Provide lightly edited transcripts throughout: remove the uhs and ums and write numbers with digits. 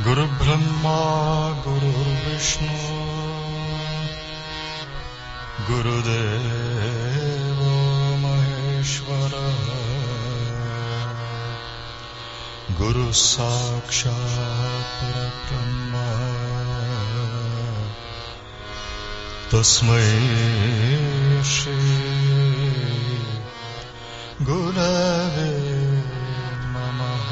गुरुब्रह्मा गुरुर्विष्णु गुरुदेवो महेश्वरः गुरुः साक्षात् परब्रह्म तस्मै श्री गुरवे नमः।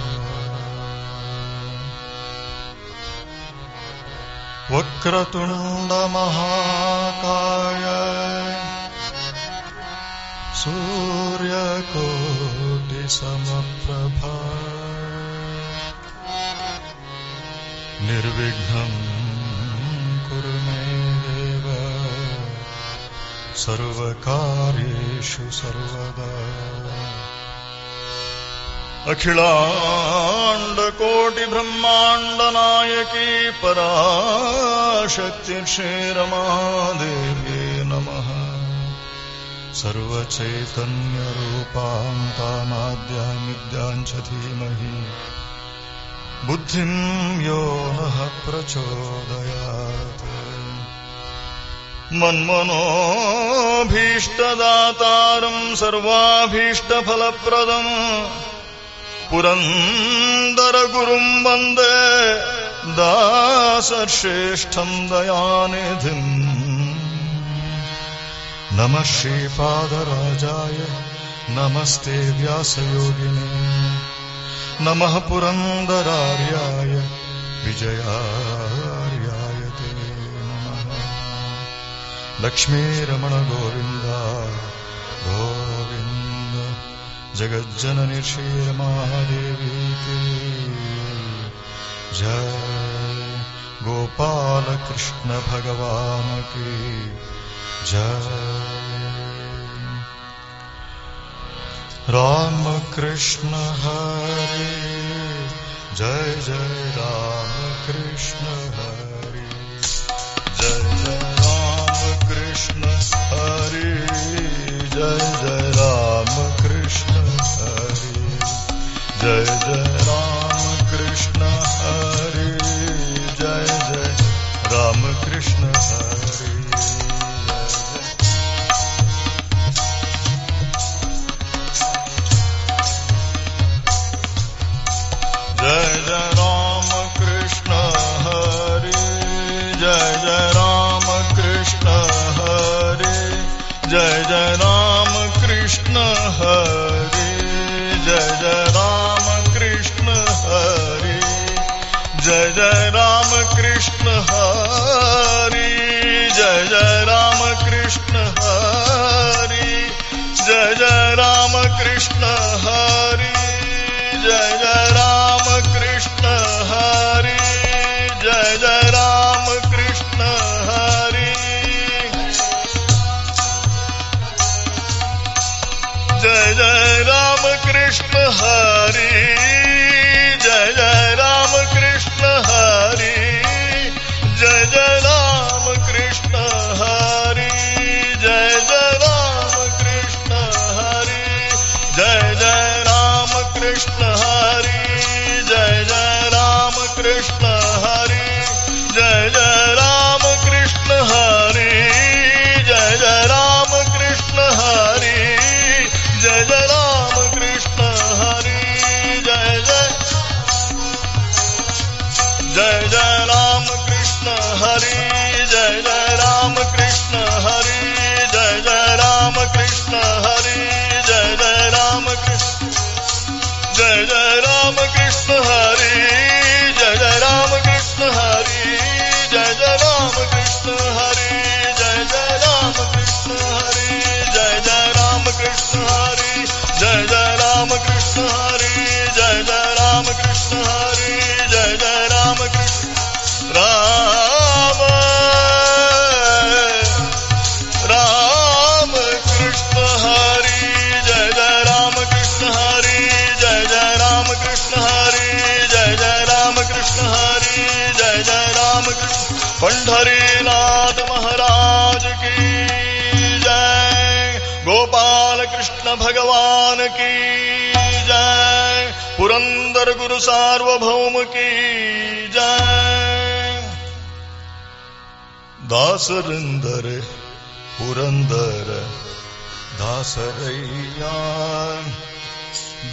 वक्रतुण्ड महाकाय सूर्यकोटि समप्रभा निर्विघ्नं कुरु मे देव सर्वकार्येषु सर्वदा। अखिलांड कोटि ब्रह्मांड नायकी पराशक्ति श्रीरमादेवी नमः। सर्वचैतन्य रूपां तामाद्यामिद्यां च धीमहि बुद्धिं यो नः प्रचोदयात्। मन्मनोऽभीष्टदातारं सर्वाभीष्टफलप्रदम् पुरन्दरगुरुं वन्दे दासश्रेष्ठं दयानिधिम्। नमः श्रीपादराजाय नमस्ते व्यासयोगिने नमः पुरन्दरार्याय विजयार्याय ते नमः। लक्ष्मीरमण गोविन्द गोविन्द जगज्जननी श्रीरमादेवी की जय। गोपाल कृष्ण भगवान की जय। राम कृष्ण हरे जय जय राम कृष्ण हरे जय जय राम कृष्ण हरे जय जय राम कृष्ण हरे जय जय राम कृष्ण हरे जय जय राम कृष्ण हरे। जय जय राम कृष्ण हरे जय जय राम कृष्ण हरे जय जय राम कृष्ण हरे जय जय राम कृष्ण हरे जय जय राम कृष्ण हरे जय जय राम कृष्ण हरे जय जय राम कृष्ण हरे जय जय राम कृष्ण हरे जय जय राम कृष्ण हरे जय जय राम कृष्ण हरे जय जय राम कृष्ण हरे जय जय राम कृष्ण हरे जय जय राम कृष्ण हरे जय जय राम कृष्ण हरे जय जय राम कृष्ण हरे जय जय राम कृष्ण हरे जय जय राम कृष्ण हरे जय जय राम कृष्ण हरे जय जय जय राम कृष्ण हरे जय जय राम कृष्ण हरे जय जय राम कृष्ण हरे जय जय राम कृष्ण जय जय राम कृष्ण हरे जय जय राम कृष्ण हरे जय जय राम कृष्ण हरे जय जय राम कृष्ण हरे जय जय राम कृष्ण हरे जय जय राम कृष्ण हरे जय जय राम कृष्ण हरे जय जय राम कृष्ण राम राम कृष्ण हरे जय जय राम कृष्ण हरे जय जय राम कृष्ण हरे जय जय राम कृष्ण हरे जय जय राम कृष्ण। पंढरीनाथ महाराज की जय। गोपाल कृष्ण भगवान की जय। पुरंदर गुरु सार्वभौम की जय। दासरिंदर पुरंदर दासरैया,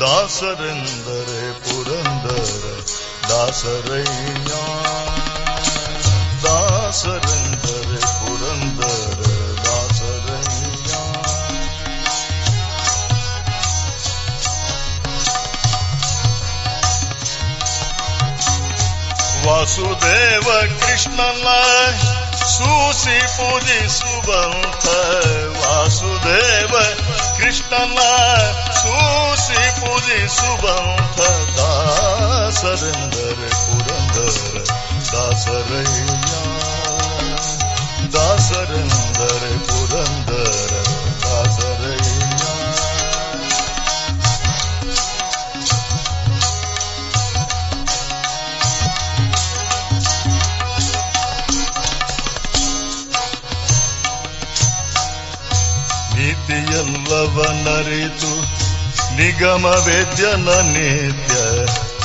दासरिंदर पुरंदर दासरैया, दासरिंदर पुरंदर दासरैया। वासुदेव कृष्णन सूसी पूजिಸುವಂತ, ವಾಸುದೇವ ಕೃಷ್ಣನ ಸೂಸಿ ಪೂಜಿಸುವಂತ, ದಾಸರೆಂದರ ಪುರಂದರ ದಾಸರಯ್ಯ, ದಾಸರೆಂದರ ಪುರಂದರ ದಾಸರಯ್ಯ। ನೀತಿಯೆಲ್ಲವನ್ನರಿತು ನಿಗಮ ವೇದ್ಯನ ನಿತ್ಯ,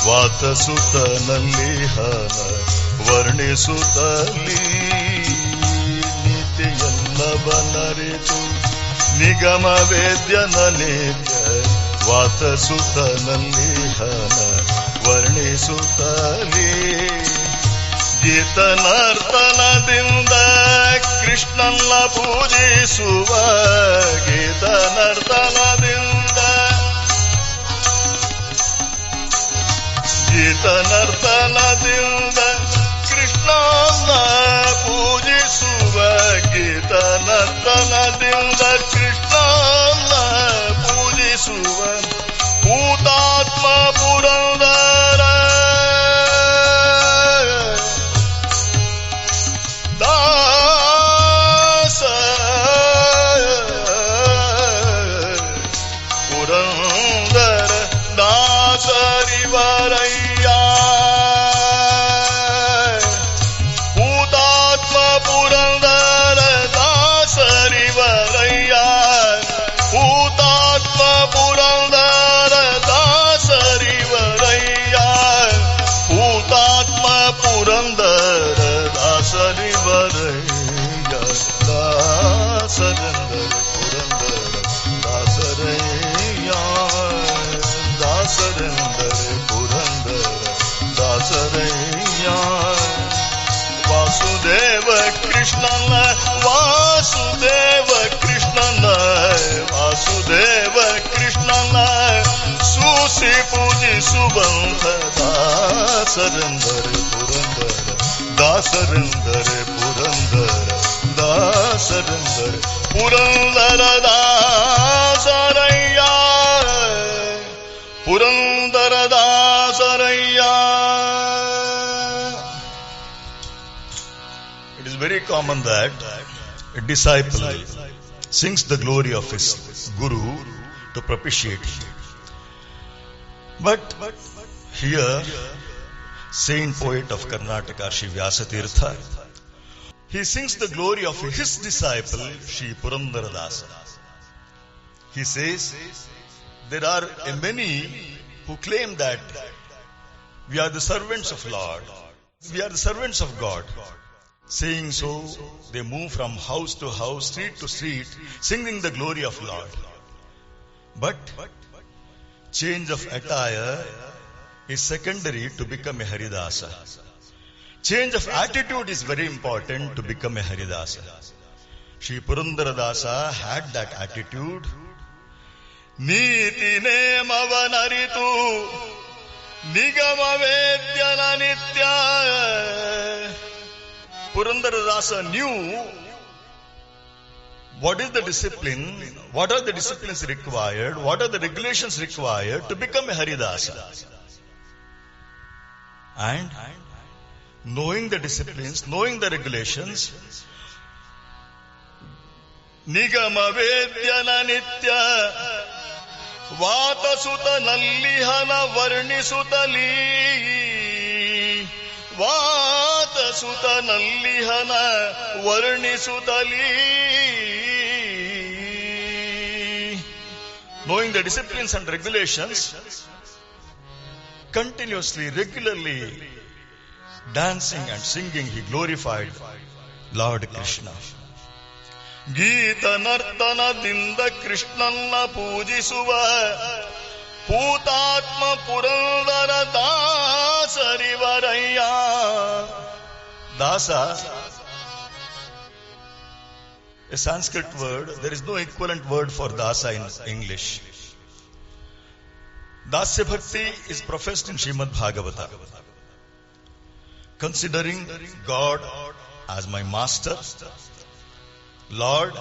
ವಾತಸುತನಲ್ಲಿ ಹನ ವರ್ಣಿಸುತ್ತಲಿ, ನೀತಿಯೆಲ್ಲವನ್ನರಿತು ನಿಗಮ ವೇದ್ಯನ ನಿತ್ಯ, ವಾತಸುತನಲ್ಲಿ ಹನ ವರ್ಣಿಸುತ್ತಲಿ, ಗೀತನರ್ತನದಿಂದ ಕೃಷ್ಣನ ಪೂಜಿಸುವ, ಗೀತನರ್ತನದಿಂದ, ಗೀತನರ್ತನದಿಂದ ಕೃಷ್ಣನ ಪೂಜಿಸುವ, ಗೀತನರ್ತನದಿಂದ ಕೃಷ್ಣನ ಪೂಜಿಸುವ, ಭೂತಾತ್ಮ ಪುರಂದರ दासरिंदर पुरंदर दासरैया, दासरिंदर पुरंदर दासरैया। वासुदेव कृष्णन, वासुदेव कृष्णन, वासुदेव कृष्णन सूसी पूजिಸುವಂತ, दासरिंदर पुरंदर दासरिंदर पुरंदर दासरिंदर पुरंदर दासरैया, पुरंदर दासरैया। It is very common that a disciple sings the glory of his guru to propitiate him. But here, saint poet of Karnataka, Sri Vyasatirtha, he sings the glory of his disciple, Sri Purandaradasa. He says, there are many who claim that we are the servants of Lord, we are the servants of God. Saying so, they move from house to house, street to street, singing the glory of Lord. But change of attire is secondary to become a Haridasa. Change of attitude is very important to become a Haridasa. Sri Purandaradasa had that attitude. Niti nemavanaritu nigama vedyana nitya. Purandaradasa knew what is the discipline, what are the disciplines required, what are the regulations required to become a Haridasa. And knowing the disciplines, knowing the regulations, Nigama Vedyana Nitya Vatasuta Nallihana Varnisutali, Vatasuta Nallihana Varnisutali. Knowing the disciplines and regulations, continuously, regularly dancing and singing, he glorified Lord Krishna. Geeta nartanadinda Krishnanna pujisuva Putatma Purandara Dasarivaraya. Dasa, a Sanskrit word, there is no equivalent word for dasa in English. Dasya Bhakti is professed in Srimad Bhagavata. Considering God as my master, Lord,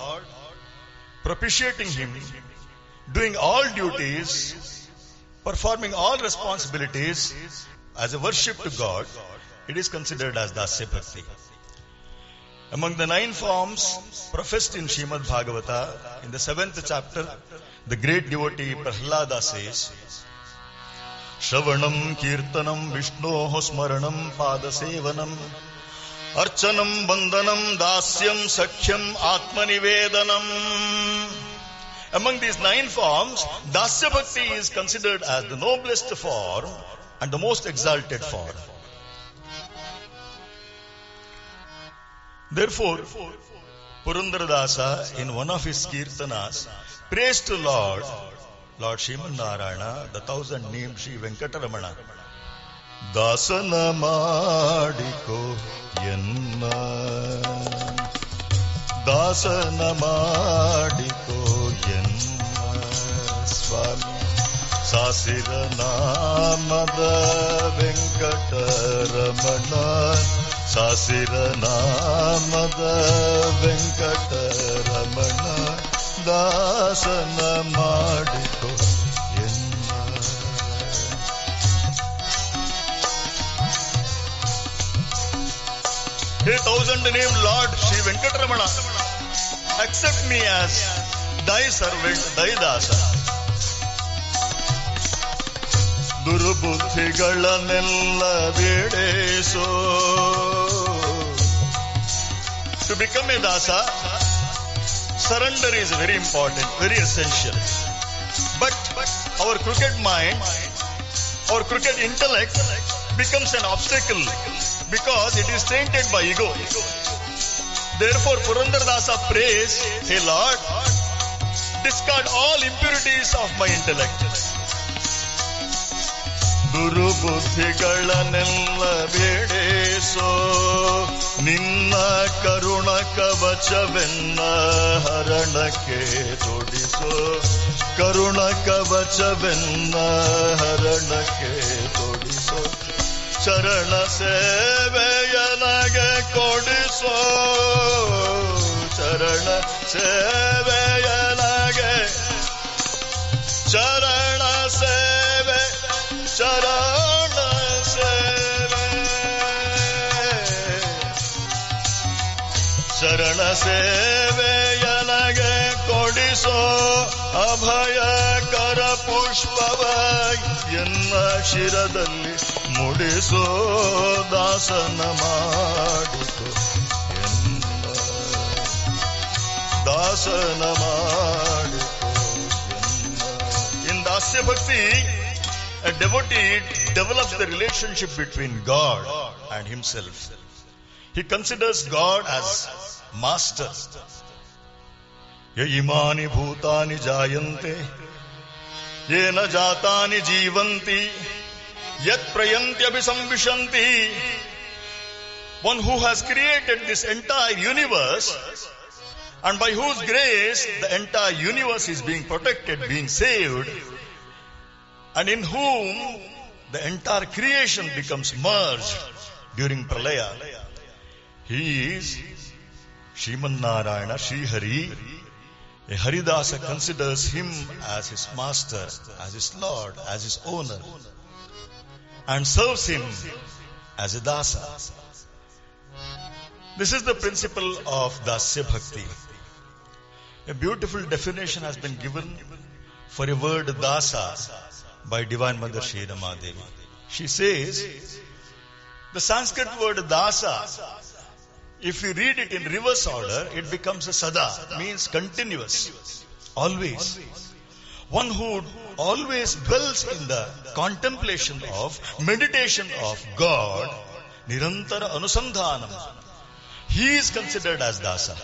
propitiating Him, doing all duties, performing all responsibilities as a worship to God, it is considered as Dasya Bhakti. Among the 9 forms professed in Srimad Bhagavata, in the 7th chapter, the great devotee Prahlada says, Shravanam Kirtanam Vishnoho Smaranam Padasevanam Archanam Bandhanam Dasyam Sakhyam Atmanivedanam. Among these 9 forms, Dasya Bhakti is considered as the noblest form and the most exalted form. Therefore, Purandaradasa, in one of his kirtanas, praised to Lord Sriman Narayana, the 1000 named Sri Venkataramana. Dasana madiko yenna, Dasana madiko yenna, Swami Sasira namada Venkataramana, Sasira namada Venkataramana, Dasana madiko yenna. Hey, 1000 named Lord Sri Venkataramana, accept me as thy servant, thy dasa. Durbuddhigalanella vedeso. To become a dasa, surrender is very important, very essential. But our crooked mind, our crooked intellect becomes an obstacle because it is tainted by ego. Therefore, Purandaradasa prays, Hey Lord, discard all impurities of my intellect. Durubuddhigalanella vedeso, Ninna karuna kavachavenna haranake todiso, Karuna kavachavenna haranake todiso, Charana seveyanage kodiso, Charana seveyanage, Charana seve, Charana seve, Charana seveyanage kodiso, Abhaya kara pushpavai yenna shiradalli mudiso, dasana madiko yenna, dasana madiko yenna. In Dasya Bhakti, a devotee develops the relationship between God and himself. He considers God as master. Yimani bhutani jayante, yena jatani jivanti, yat prayanti abhisambhishanti. One who has created this entire universe and by whose grace the entire universe is being protected, being saved, and in whom the entire creation becomes merged during Pralaya. He is Sriman Narayana, Sri Hari. A Haridasa considers him as his master, as his lord, as his owner, and serves him as a dasa. This is the principle of Dasya Bhakti. A beautiful definition has been given for a word dasa by Divine Mother Sri Rama Devi. She says, the Sanskrit word dasa, if you read it in reverse order, it becomes a sada, means continuous, always. one who always dwells in the contemplation of, meditation of God, nirantara anusandhanam, he is considered as dasa.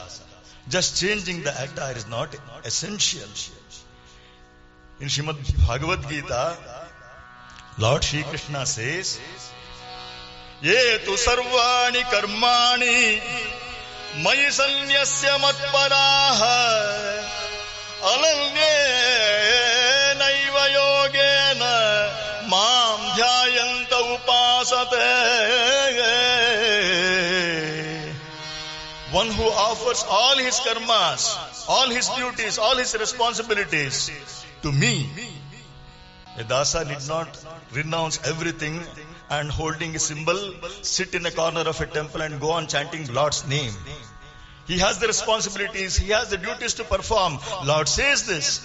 Just changing the attire is not essential. In Srimad Bhagavad Gita, Lord Shri Krishna says, Ye tu sarvani karmani mayi sanyasya matparaha ananye naiva yogena mam dhyayanta upasate. One who offers all his karmas, all his duties, all his responsibilities to me. A dasa need not renounce everything and holding a symbol, sit in a corner of a temple and go on chanting Lord's name. He has the responsibilities, he has the duties to perform. Lord says this.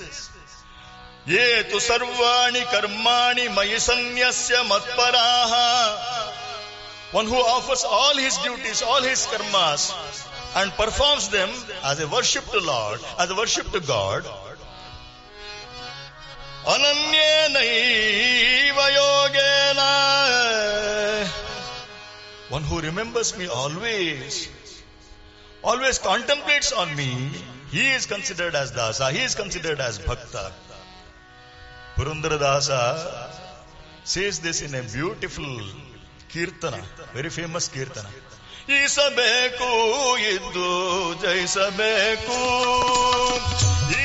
Ye tu sarvani karmani mayi sanyasya matparaha. One who offers all his duties, all his karmas and performs them as a worship to Lord, as a worship to God. Ananye naiva yogena. One who remembers me always contemplates on me, he is considered as dasa, he is considered as bhakta. Purandara Dasa says this in a beautiful kirtana, very famous kirtana. Isabeku iddu jaisabeku,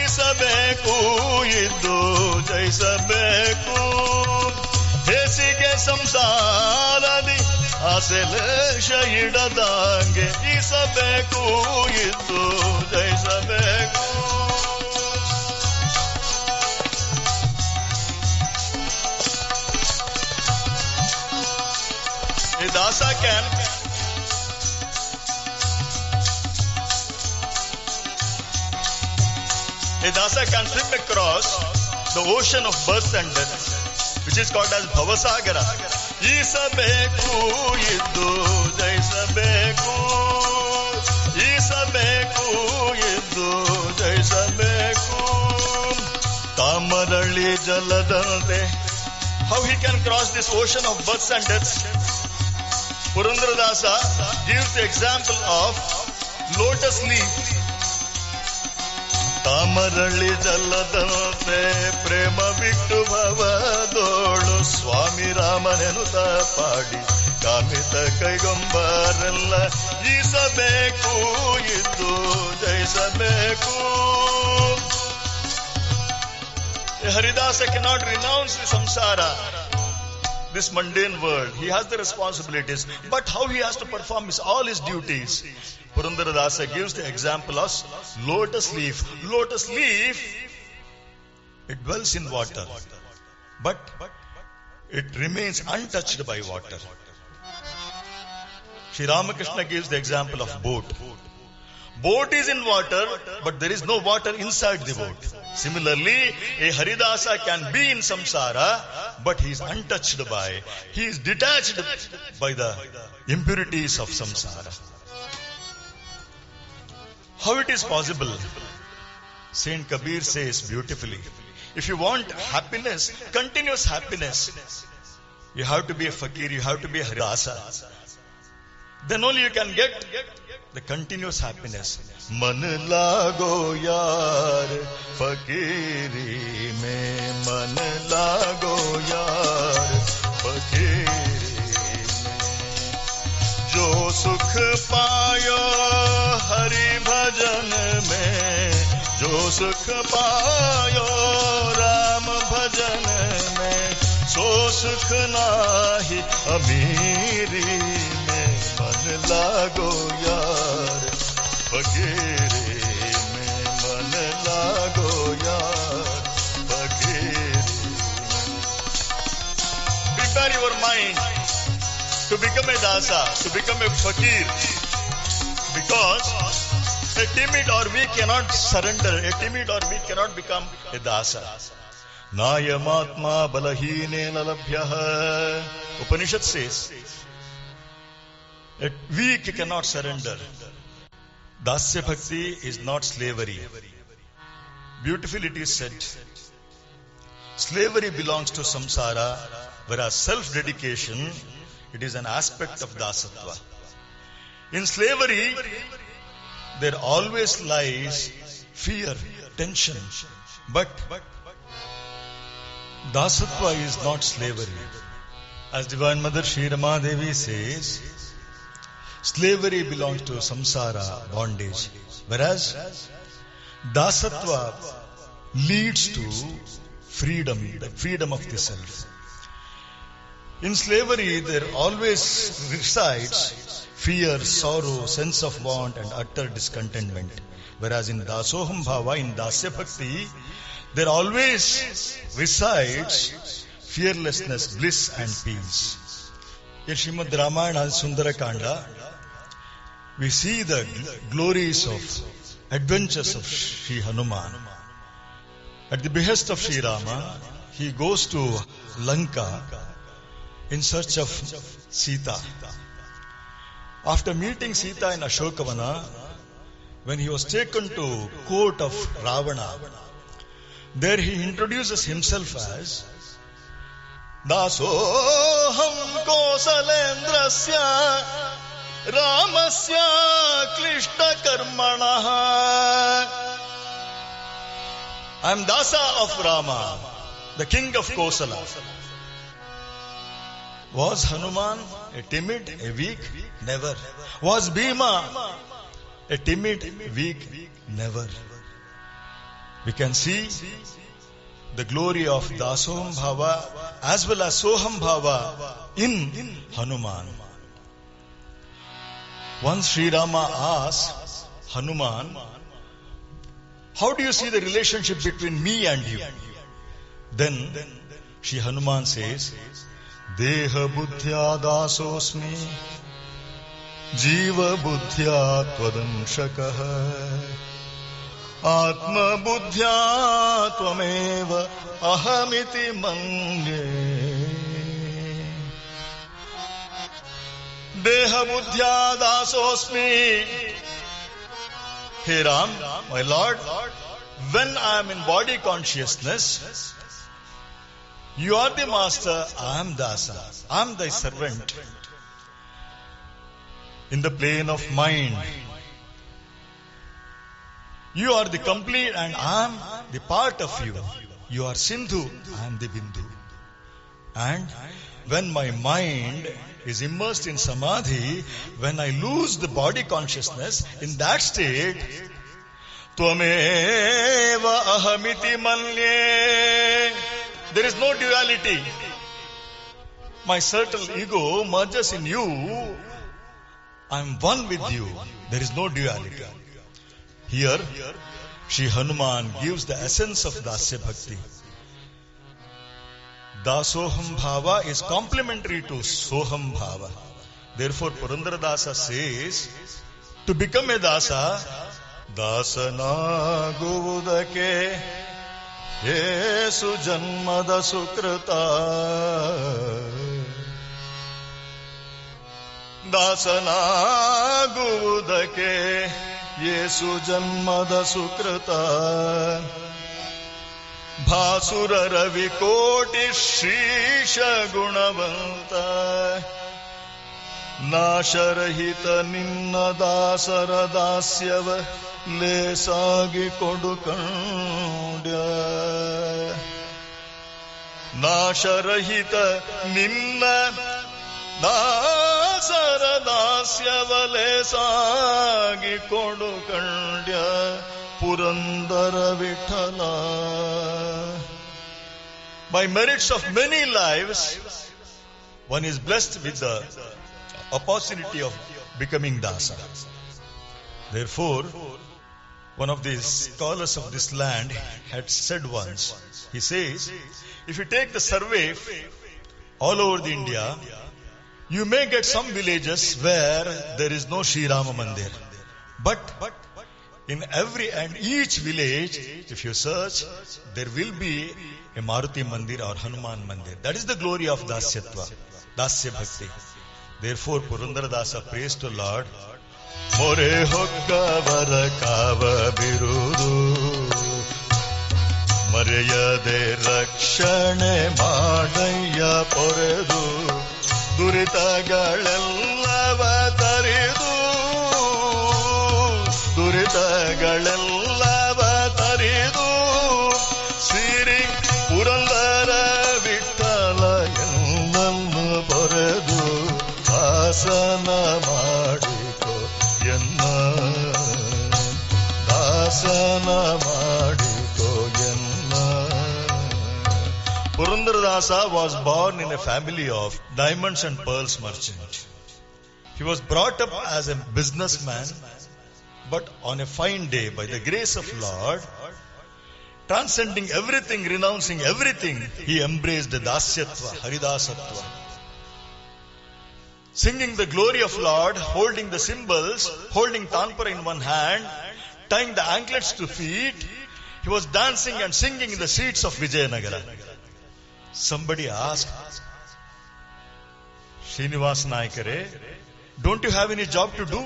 Isabeku iddu jaisabeku, Hesige samsaradi asele shayidadange, Isabeku iddu jaisabeku. A dasa can swim across the ocean of birth and death, which is called as Bhavasagara. Isabeku iddu jaisabeku, Isabeku iddu jaisabeku, Tamarali jaladante. How he can cross this ocean of births and deaths? Purandara Dasa gives the example of lotus leaf. Tamarali jaladante prema vittu bhavadolu Swami Ramanenuta padi kamita kaigombaralla Isabeku iddu jaisabeku. A Haridasa cannot renounce the samsara, this mundane world. He has the responsibilities, but how he has to perform all his duties. Purandara Dasa gives the example of lotus leaf. Lotus leaf, it dwells in water, but it remains untouched by water. Sri Ramakrishna gives the example of boat. Boat is in water, but there is no water inside the boat. Similarly, a Haridasa can be in samsara, but he is untouched by, he is detached by the impurities of samsara. How it is possible? Saint Kabir says beautifully, if you want happiness, continuous happiness, you have to be a fakir, you have to be a Haridasa. Then only you can get the continuous happiness. Man lago yaar fakiri mein, man lago yaar fakiri mein, jo sukh payo hari bhajan mein, jo sukh payo ram bhajan mein, so sukh nahi amiri mein, man lago yaar fakiri mein, man lago yaar fakiri. Prepare your mind to become a dasa, to become a fakir, because a timid or weak cannot surrender, a timid or weak cannot become a dasa. Nayamatma balahine lalabhyah. Upanishad says, a weak cannot surrender. Dasya bhakti is not slavery. Beautifully it is said, Slavery belongs to samsara, whereas self-dedication, it is an aspect of dasatva. In slavery, there always lies fear, tension. But dasatva is not slavery. As Divine Mother Sri Rama Devi says, slavery belongs to samsara, bondage. Whereas dasatva leads to freedom, the freedom of the self. In slavery, there always resides fear, sorrow, sense of want and utter discontentment. Whereas in Dasoham Bhava, in Dasya Bhakti, there always resides fearlessness, bliss and peace. In Srimad Ramayana Sundara Kanda, we see the glories of adventures of Sri Hanuman. At the behest of Sri Rama, he goes to Lanka in search of Sita. After meeting Sita in Ashokavana, when he was taken to court of Ravana, there he introduces himself as Dasoham Kosalendrasya Ramasya Klishta Karmanaha. I am Dasa of Rama, the king of Kosala. Was Hanuman a timid, a weak? Never. Was Bhima a timid, weak? Never. We can see the glory of Dasoham Bhava as well as Soham Bhava in Hanuman. Once Sri Rama asked Hanuman, how do you see the relationship between me and you? Then Sri Hanuman says, Deha buddhya dasosmi Jiva buddhya tvadanshakaha Atma buddhya tvameva ahamiti manye. Deha buddhya dasosmi. Hey Ram, my Lord, when I am in body consciousness, you are the master, I am Dasa, I am thy servant. In the plane of mind, you are the complete and I am the part of you. You are Sindhu, I am the Bindu. And when my mind is immersed in samadhi, when I lose the body consciousness, in that state, Tvameva ahamiti manye. There is no duality. My subtle ego merges in you. I am one with you. There is no duality. Here, Sri Hanuman gives the essence of Dasya Bhakti. Dasoham Bhava is complementary to Soham Bhava. Therefore, Purandara Dasa says, to become a Dasa, Dasana Guvudake Yesu Janmada Sukrita. Dasana Guvudake Yesu Janmada Sukrita. Bhasura Ravi Koti Shisha Gunavanta Nasharahita Ninna Dasara Dasyava Lesagi Kodukandya. Nasharahita Ninna Dasara Dasyava Lesagi Kodukandya. Purandara Vithala. By merits of many lives, one is blessed with the opportunity of becoming Dasa. Therefore, one of the scholars of this land had said once, he says, if you take the survey all over the India, you may get some villages where there is no Sri Rama Mandir. But in every and each village, if you search, there will be a Maruti Mandir or Hanuman Mandir. That is the glory of Dasyatva, Dasya Bhakti. Therefore, Purandara Dasa prays to Lord, More hokka varakava birudu ಮರೆಯದೆ ರಕ್ಷಣೆ ಮಾಡಯ್ಯ ಪೊರೆದು ದುರಿತಗಳೆಲ್ಲವ ತರಿದು ದುರಿತಗಳೆಲ್ಲವ ತರಿದು ಸಿರಿ ಪುರಂದರ ವಿಠಲ ಎಲ್ಲನ್ನು ಪೊರೆದು ದಾಸನ ಮಾಡಿಕೊ ಎನ್ನ ದಾಸನ ಮಾಡಿಕೊ ಎನ್ನ. Purandaradasa was born in a family of diamonds and pearls merchant. He was brought up as a businessman, but on a fine day, by the grace of Lord, transcending everything, renouncing everything, he embraced the Dasyatva, Haridasatva. Singing the glory of Lord, holding the cymbals, holding Tanpura in one hand, tying the anklets to feet, he was dancing and singing in the streets of Vijayanagara. Somebody asked, Srinivas Naikare, don't you have any job to do?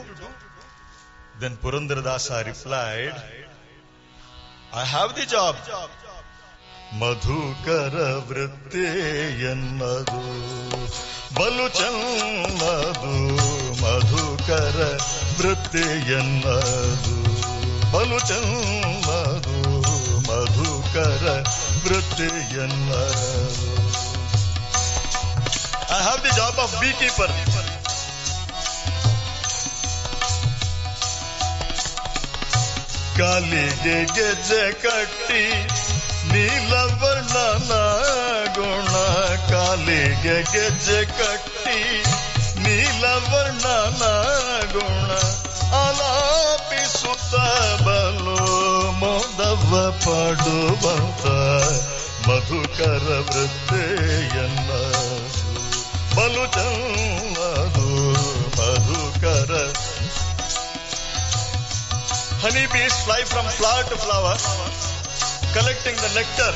Then Purandaradasa replied, I have the job. Madhukara vritte ennadu balu channadu. Madhukara vritte ennadu balu channadu. Madhukara vritte ennadu. I have the job of beekeeper. ಕಾಲಿಗೆ ಗೆಜ್ಜೆ ಕಟ್ಟಿ ನೀಲವರ್ಣನ ಗುಣ. ಕಾಲಿಗೆ ಗೆಜ್ಜೆ ಕಟ್ಟಿ ನೀಲವರ್ಣನ ಗುಣ. ಆಲಾಪಿಸುತ್ತ ಬಲು ಮೋದವ ಪಡುವಂತ ಮಧುಕರ ವೃತ್ತೆಯನ್ನ ಬಲು ಚನ್ನದು Madhukar. Honeybees fly from flower to flower, collecting the nectar,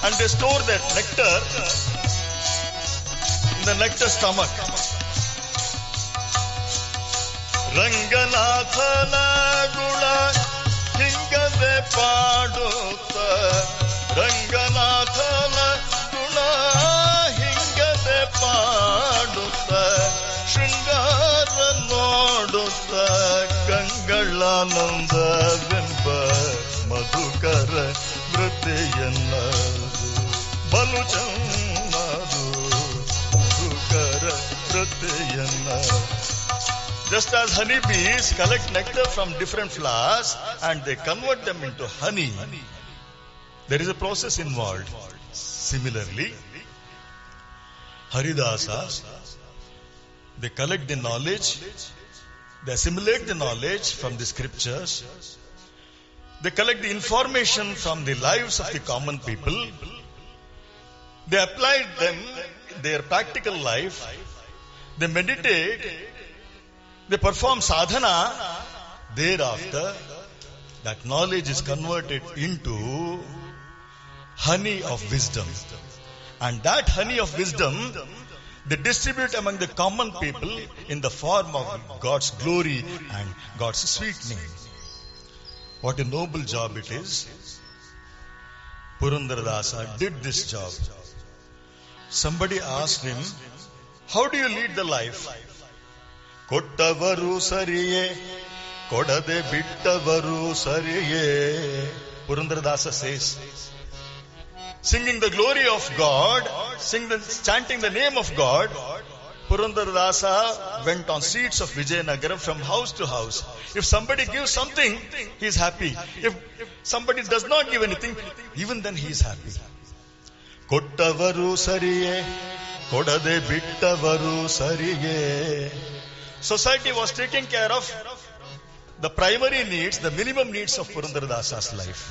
and they store that nectar in the nectar stomach. Ranganathana guna hingade paadutta. Ranganathana guna hingade paadutta. Shringara nodutta ಕಂಗಳಾನಂದವೆಂಬ Madhukar ವೃತ್ತೆಯನ್ನದು ಬಲು ಚನ್ನದು Madhukar ವೃತ್ತೆಯನ್ನ. Just as honeybees collect nectar from different flowers and they convert them into honey, there is a process involved. Similarly, Haridasas, they collect the knowledge, they assimilate the knowledge from the scriptures, they collect the information from the lives of the common people, they apply them in their practical life, they meditate, they perform sadhana. Thereafter, that knowledge is converted into honey of wisdom. And that honey of wisdom they distribute among the common people in the form of God's glory and God's sweet name. What a noble job it is. Purandaradasa did this job. Somebody asked him, how do you lead the life? Kottavaru sariye, kodade bittavaru sariye. Purandaradasa says, singing the glory of God, chanting the name of God, Purandaradasa went on streets of Vijayanagara from house to house. If somebody gives something, he is happy. If somebody does not give anything, even then he is happy. Kottavaru sariye, kodade bittavaru sariye. Society was taking care of the primary needs, the minimum needs of Purandaradasa's life.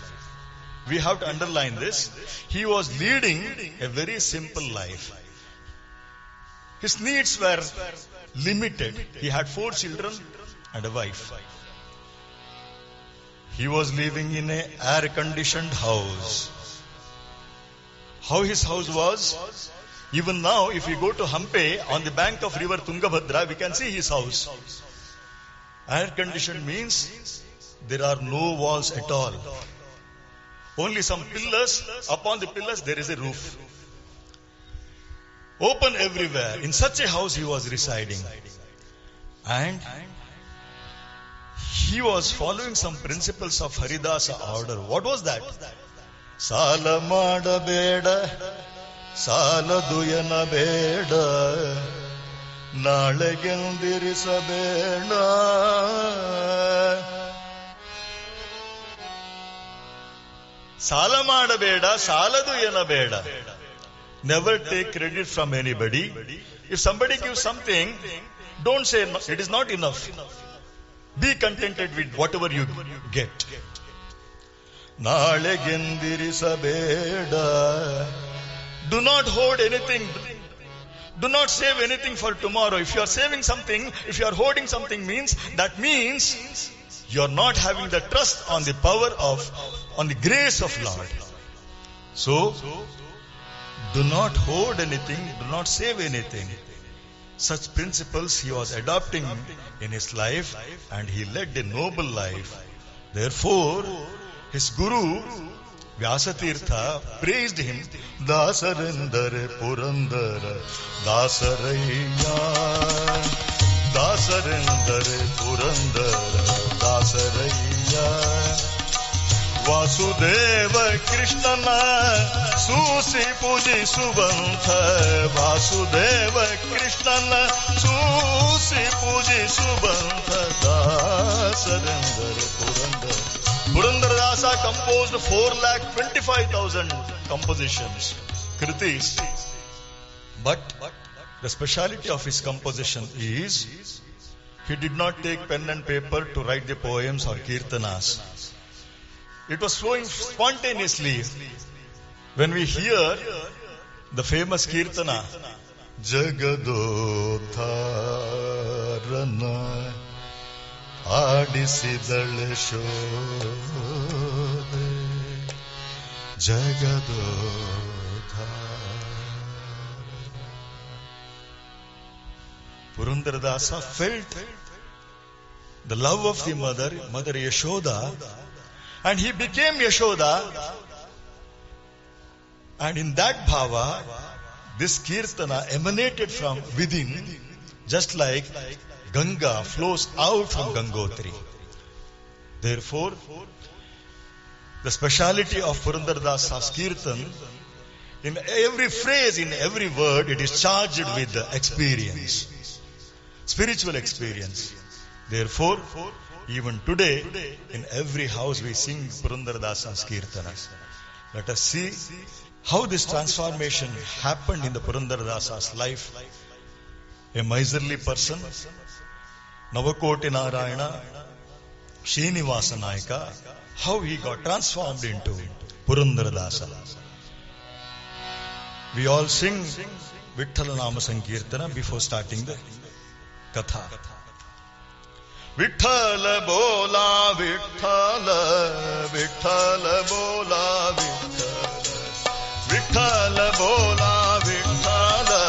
We have to underline this. He was leading a very simple life. His needs were limited. He had 4 children and a wife. He was living in an air-conditioned house. How his house was? Even now, if we go to Hampe, on the bank of river Tungabhadra, we can see his house. Air-conditioned means there are no walls at all. Only some pillars. Upon the pillars there is a roof. Open everywhere. In such a house he was residing. And he was following some principles of Haridasa order. What was that? Sala mada beda, sala duyana beda, nale gendirisa beda. Sala mada beda, sala duyana beda. Never take credit from anybody. If somebody gives something, don't say it is not enough. Be contented with whatever you get. Naale gendirisa beda. Do not hoard anything. Do not save anything for tomorrow. If you are saving something, if you are hoarding something, means you are not having the trust on the power of, on the grace of Lord. So, do not hoard anything, do not save anything. Such principles he was adopting in his life, and he led a noble life. Therefore, his guru, Vyasatirtha, praised him. Dasarendare Purandara Dasaraya, Dasarendare Purandara Dasaraya. Vasudeva Krishnana Susi Puji Subantha. Vasudeva Krishnana Susi Puji Subantha. Dasarendra Purandara. Purandara Dasa composed 4,25,000 compositions, kritis. But the speciality of his composition is he did not take pen and paper to write the poems or kirtanas. It was flowing spontaneously. When we hear the famous kirtana, Jagadotharana Adisidale Shode, Jagadotharana. Purandara Dasa felt the love of the mother Yashoda, and he became Yashoda. And in that bhava, this kirtana emanated from within, just like Ganga flows out from Gangotri. Therefore, the speciality of Purandara Dasa's kirtan, in every phrase, in every word, it is charged with experience, spiritual experience. Therefore, even today, in every house we sing Purandara Dasa's kirtanas. Let us see how this transformation happened in the Purandara Dasa's life. A miserly person, Navakoti Narayana, Srinivasa Nayaka, how he got transformed into Purandara Dasa. We all sing Vithala Nama Sankirtana before starting the Katha. Vithala bola, Vithala, Vithala bola, Vithala, Vithala bola, Vithala,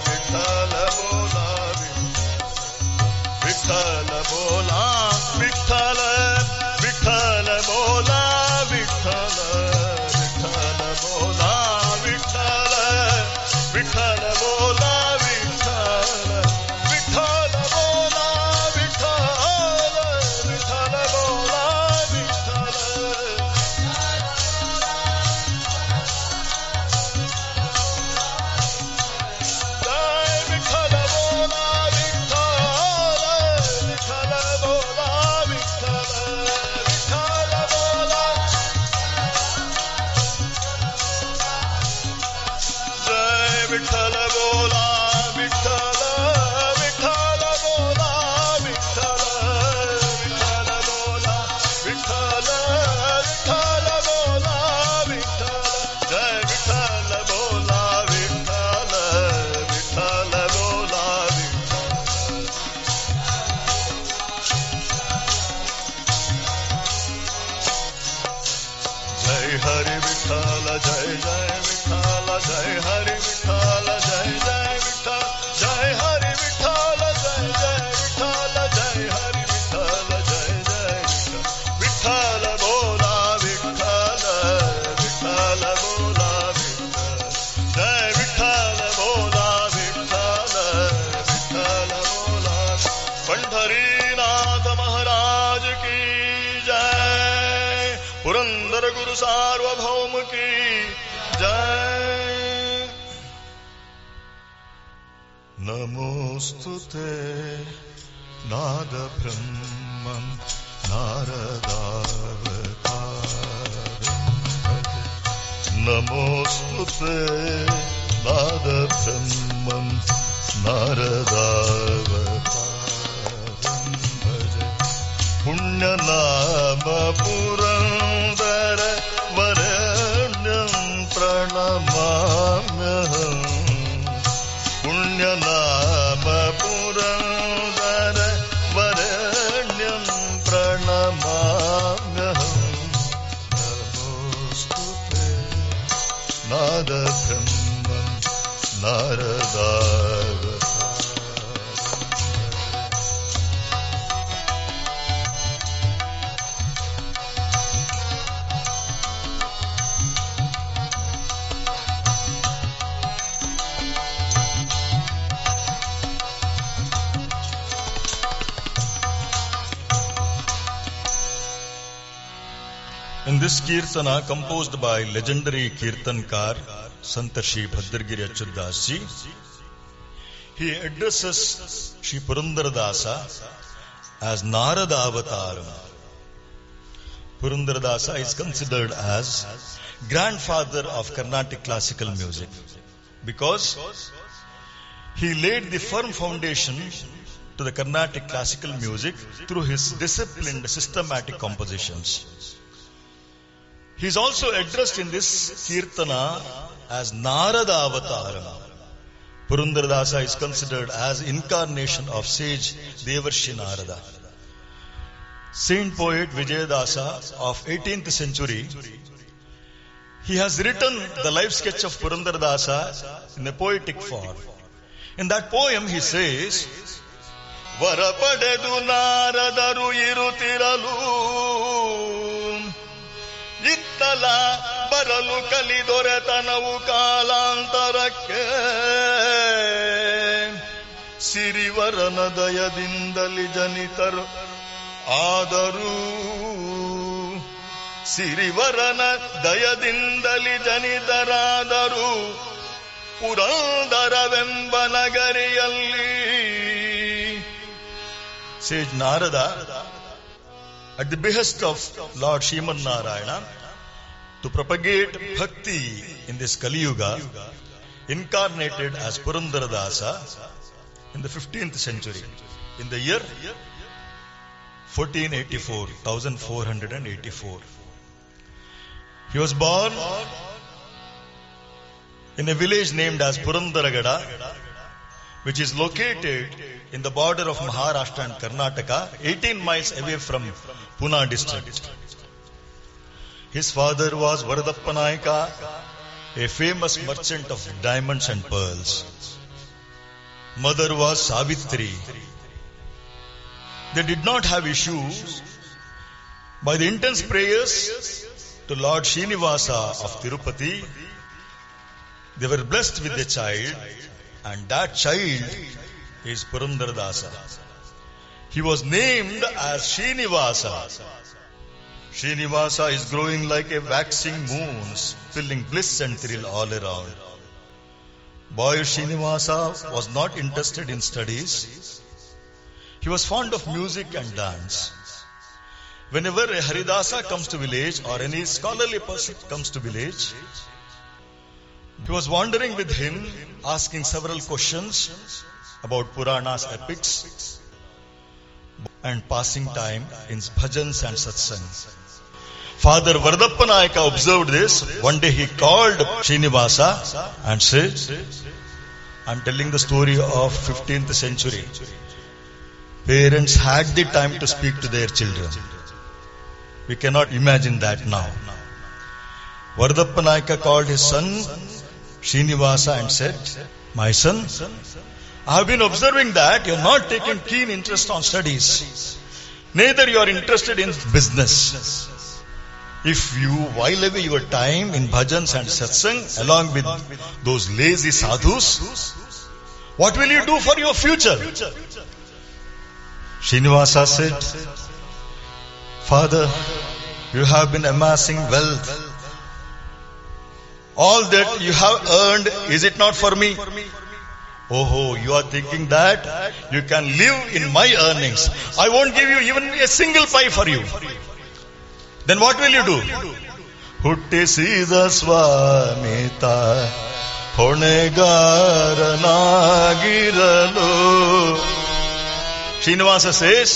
Vithala bola, Vithala bola, Vithala, Vithala bola, Vithala, Vithala bola, Vithala, Vithala bola, Vithala, Vithala bola, Vithala, Vithala bola, Vithala. Vithala bola, Vithala, Vithala bola, Vithala, Vithala bola, Vithala, Vithala bola, Vithala, Jai Vithala bola, Vithala, Vithala bola, Vithala. Jai Hari Vithala, Jai Jai Vithala, Jai Hari Vithala, Jai Jai Vithala, Jai की जय। नमोस्तुते नाद ब्रह्मं नारदावतारम्। नमोस्तुते नाद ब्रह्मं नारदावतारम् भज। पुण्यनाम पुरन्दर वरेण्यं प्रणमाम्यहम्। पुण्यनाम पुरन्दर वरेण्यं प्रणमाम्यहम्। नमोस्तुते नाद ब्रह्मं नारदावतारम्। In this Kirtana, composed by legendary Kirtankar, Sant Shri Bhadragiri Achyutas Ji, he addresses Shri Purandaradasa as Narada Avataram. Purandaradasa is considered as grandfather of Carnatic classical music because he laid the firm foundation to the Carnatic classical music through his disciplined, systematic compositions. He is also addressed in this Kirtana as Narada Avataram. Purandaradasa is considered as incarnation of sage Devarshi Narada. Saint poet Vijayadasa of 18th century, he has written the life sketch of Purandaradasa in a poetic form. In that poem he says, Varapadedu Naradaru irutiralu ಇತ್ತಲ ಬರಲು ಕಲಿದೊರೆತನವು ಕಾಲಾಂತರಕ್ಕೆ ಸಿರಿವರನ ದಯದಿಂದಲಿ ಜನಿತರು ಆದರೂ ಸಿರಿವರನ ದಯದಿಂದಲಿ ಜನಿತರಾದರೂ ಪುರಂದರವೆಂಬ ನಗರಿಯಲ್ಲಿ. Sage Narada, at the behest of Lord Sriman Narayana, to propagate bhakti in this Kali Yuga, incarnated as Purandaradasa in the 15th century, in the year 1484. He was born in a village named as Purandaragada, which is located in the border of Maharashtra and Karnataka, 18 miles away from Pune district. His father was Varadappa Nayaka, a famous merchant of diamonds and pearls. Mother was Savitri. They did not have issues. By the intense prayers to Lord Srinivasa of Tirupati, they were blessed with a child, and that child is Purandaradasa. He was named as Srinivasa. Srinivasa is growing like a waxing moon, spilling bliss and thrill all around. Boy Srinivasa was not interested in studies. He was fond of music and dance. Whenever a Haridasa comes to village or any scholarly person comes to village, he was wandering with him, asking several questions about Puranas, epics, and passing time in bhajans and satsangs. Father Varadappa Nayaka observed this. One day he called Srinivasa and said, I'm telling the story of 15th century. Parents had the time to speak to their children. We cannot imagine that now. Varadappa Nayaka called his son Srinivasa and said, my son, I have been observing that you are not taking keen interest on studies. Neither you are interested in business. If you while away your time in bhajans and satsang along with those lazy sadhus, what will you do for your future? Srinivasa said, Father, you have been amassing wealth. All that you have earned, is it not for me? Oh, you are thinking that you can live in my earnings. I won't give you even a single pie for you. Then what will you do? Huttisiದ ಸ್ವಾಮಿತ ಹೊಣೆಗಾರನಾಗಿರಲು. Srinivasa says,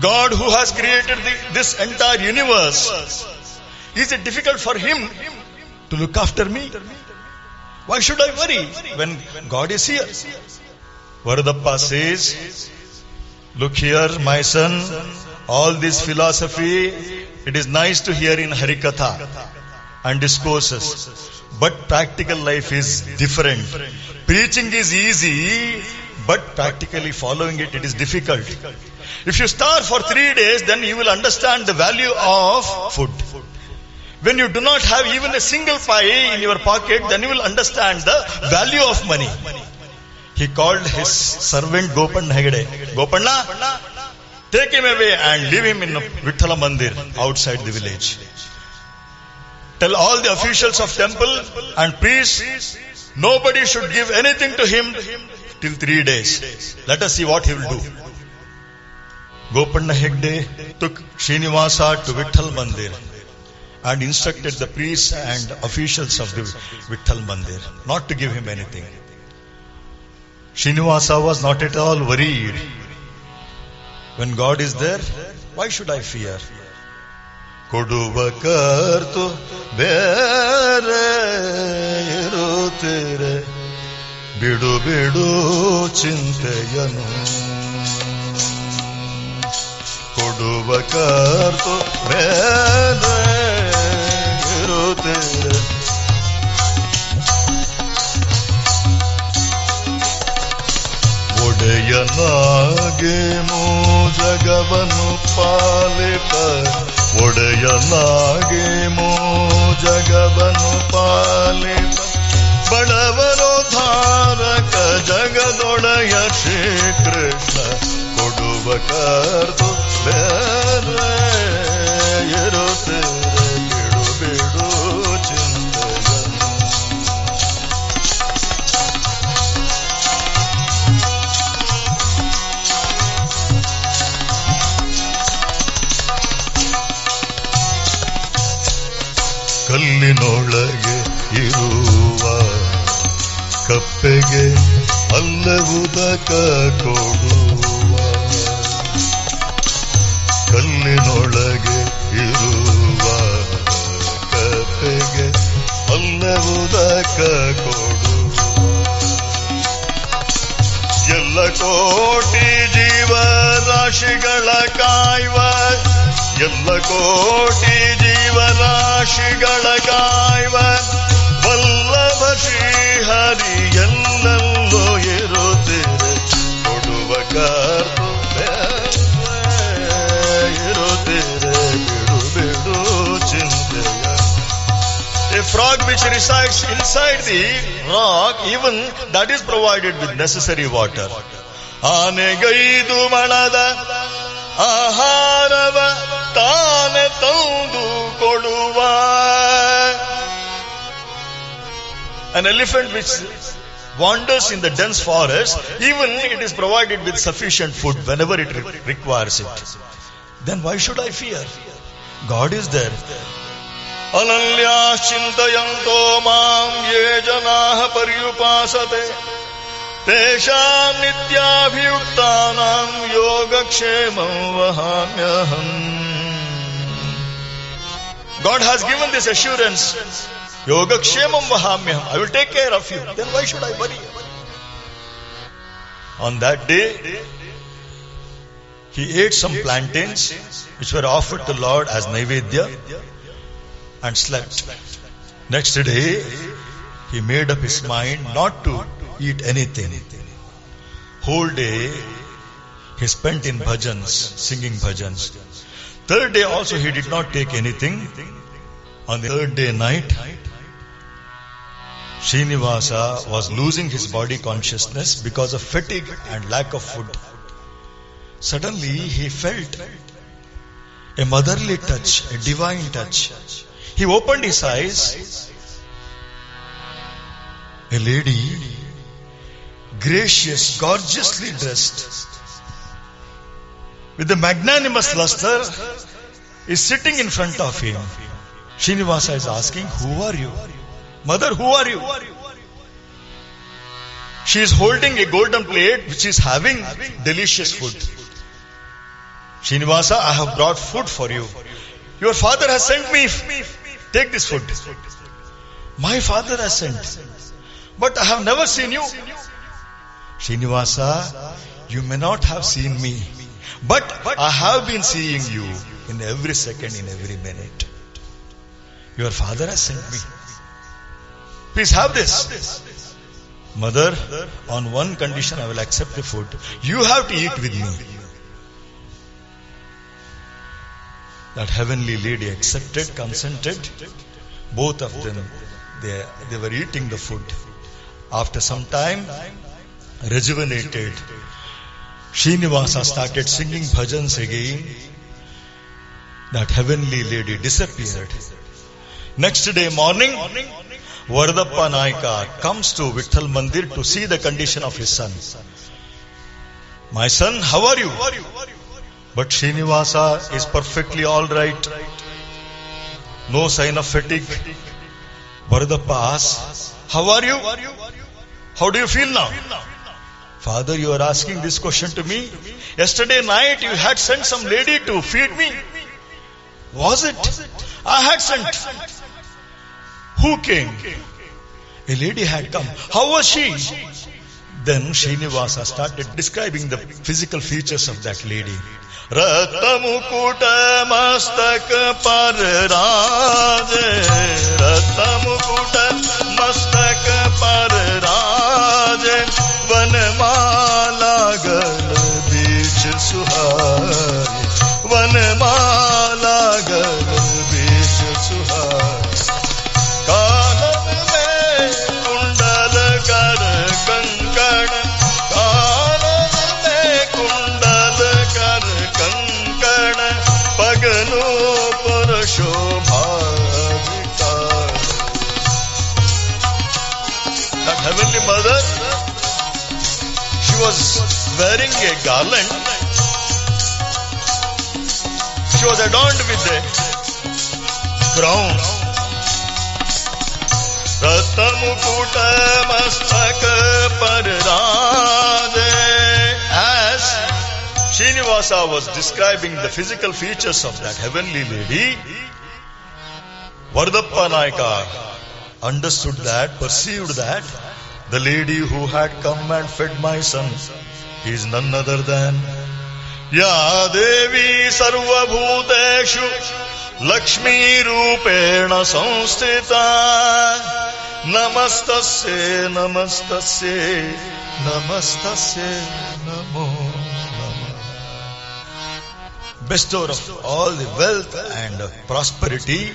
God who has created this entire universe, is it difficult for him to look after me? Why should I worry when God is here? Varadappa says, look here, my son, all this philosophy, it is nice to hear in Harikatha and discourses, but practical life is different. Preaching is easy, but practically following it is difficult. If you starve for 3 days, then you will understand the value of food. When you do not have even a single pie in your pocket, then you will understand the value of money. He called his servant Gopanna Hegde. Gopanna, take him away and leave him in Vithala Mandir outside the village. Tell all the officials of temple and priests, nobody should give anything to him till 3 days. Let us see what he will do. Gopanna Hegde took Srinivasa to Vitthal Mandir and instructed the priests and officials of the Vitthal Mandir not to give him anything. Srinivasa was not at all worried. When God is there, why should I fear? Koduva kartu bere irutere bidu bidu chintayanu. Koduva kartu bere irutere ಒಡೆಯನಾಗೇಮೋ ಜಗವನ್ನು ಪಾಲಿಪ. ಒಡೆಯನಾಗೇಮೋ ಜಗವನ್ನು ಪಾಲಿಪ. ಬಡವರೋದ್ಧಾರಕ ಜಗದೊಡೆಯ Shrikrishna ಕೊಡುವ ಕರ್ತು ಬೇರೆ ಇರುತ್ತೇವೆ ಬಿಡು ಬಿಡು ಚಿಂತೆಯನ್ನು. ಕಲ್ಲಿನೊಳಗೆ ಇರುವ ಕಪ್ಪೆಗೆ ಅಲ್ಲವುದಕ ಕೊಡುವ. ಕಲ್ಲಿನೊಳಗೆ ಇರುವ ಕಪ್ಪೆಗೆ ಅಲ್ಲವುದಕ ಕೊಡುವ. ಎಲ್ಲ ಕೋಟಿ ಜೀವರಾಶಿಗಳ ಕಾಯುವ. ಎಲ್ಲ ಕೋಟಿ ಜೀವರಾಶಿಗಳ ಕಾಯುವ ವಲ್ಲಭ ಶ್ರೀಹರಿ ಎಲ್ಲೆಲ್ಲೋ ಇರುತ್ತಿರೆ ಕೊಡುವ ಕರ್ತು ಇರುತ್ತಿರೆ ಬಿಡು ಬಿಡು ಚಿಂತೆಯ. A frog which resides inside the rock, even that is provided with necessary water. ಆನೆಗೈದು ಮಣದ ಆಹಾರವ ತಾನೆ ತಂದು ಕೊಡುವ. An elephant which wanders in the dense forest, even it is provided with sufficient food whenever it requires it. Then why should I fear? God is there. Ananyas chintayanto mam ye janaah paryupasate tesham nityabhyuktanam yogakshemam vahamyaham. God has given this assurance, yogakshemam vahamyaham, I will take care of you. Then why should I worry? On that day, he ate some plantains which were offered to Lord as Naivedya and slept. Next day, he made up his mind not to eat anything. Whole day, he spent in bhajans, singing bhajans. Third day also he did not take anything. On the third day night, Srinivasa was losing his body consciousness because of fatigue and lack of food. Suddenly he felt a motherly touch, a divine touch. He opened his eyes. A lady, gracious, gorgeously dressed, with a magnanimous luster, is sitting in front of him. Srinivasa is asking, who are you? Mother, who are you? She is holding a golden plate which is having delicious food. Srinivasa, I have brought food for you. Your father has sent me. Take this food. My father has sent. But I have never seen you. Srinivasa, you may not have seen me, but I have been seeing you in every second, in every minute. Your father has sent me. Please have this. Mother, on one condition I will accept the food. You have to eat with me. That heavenly lady accepted, consented. Both of them, they were eating the food. After some time, rejuvenated, Srinivasa started singing bhajans again. That heavenly lady disappeared. Next day morning, Vardappa Naika comes to Vitthal Mandir to see the condition of his son. My son, how are you? But Srinivasa is perfectly all right. No sign of fatigue. Vardappa asks, how are you? How do you feel now? Father, you are asking this question to me? Yesterday night you had sent some lady to feed me. Was it? I had sent. Who came? A lady had come. How was she? Then Srinivasa started describing the physical features of that lady. Ratnamukuta mastak par raje, Ratnamukuta mastak par raje, Vanmala gal beech suhai, Vanmala gal beech suhai. Kanan mein kundal kar kankan, Kanan mein kundal kar kankan, Pagano par shobha vikar. That heavenly mother, she was wearing a garland. She was adorned with a crown. Ratnamukuta mastak par raje. As Srinivasa was describing the physical features of that heavenly lady, Vardappa Naika understood that, perceived that the lady who had come and fed my son is none other than Ya Devi Sarva Bhuteshu Lakshmi Rupena Samstita Namastasye Namastasye Namastasye Namo Namah. Bestower of all the wealth and prosperity,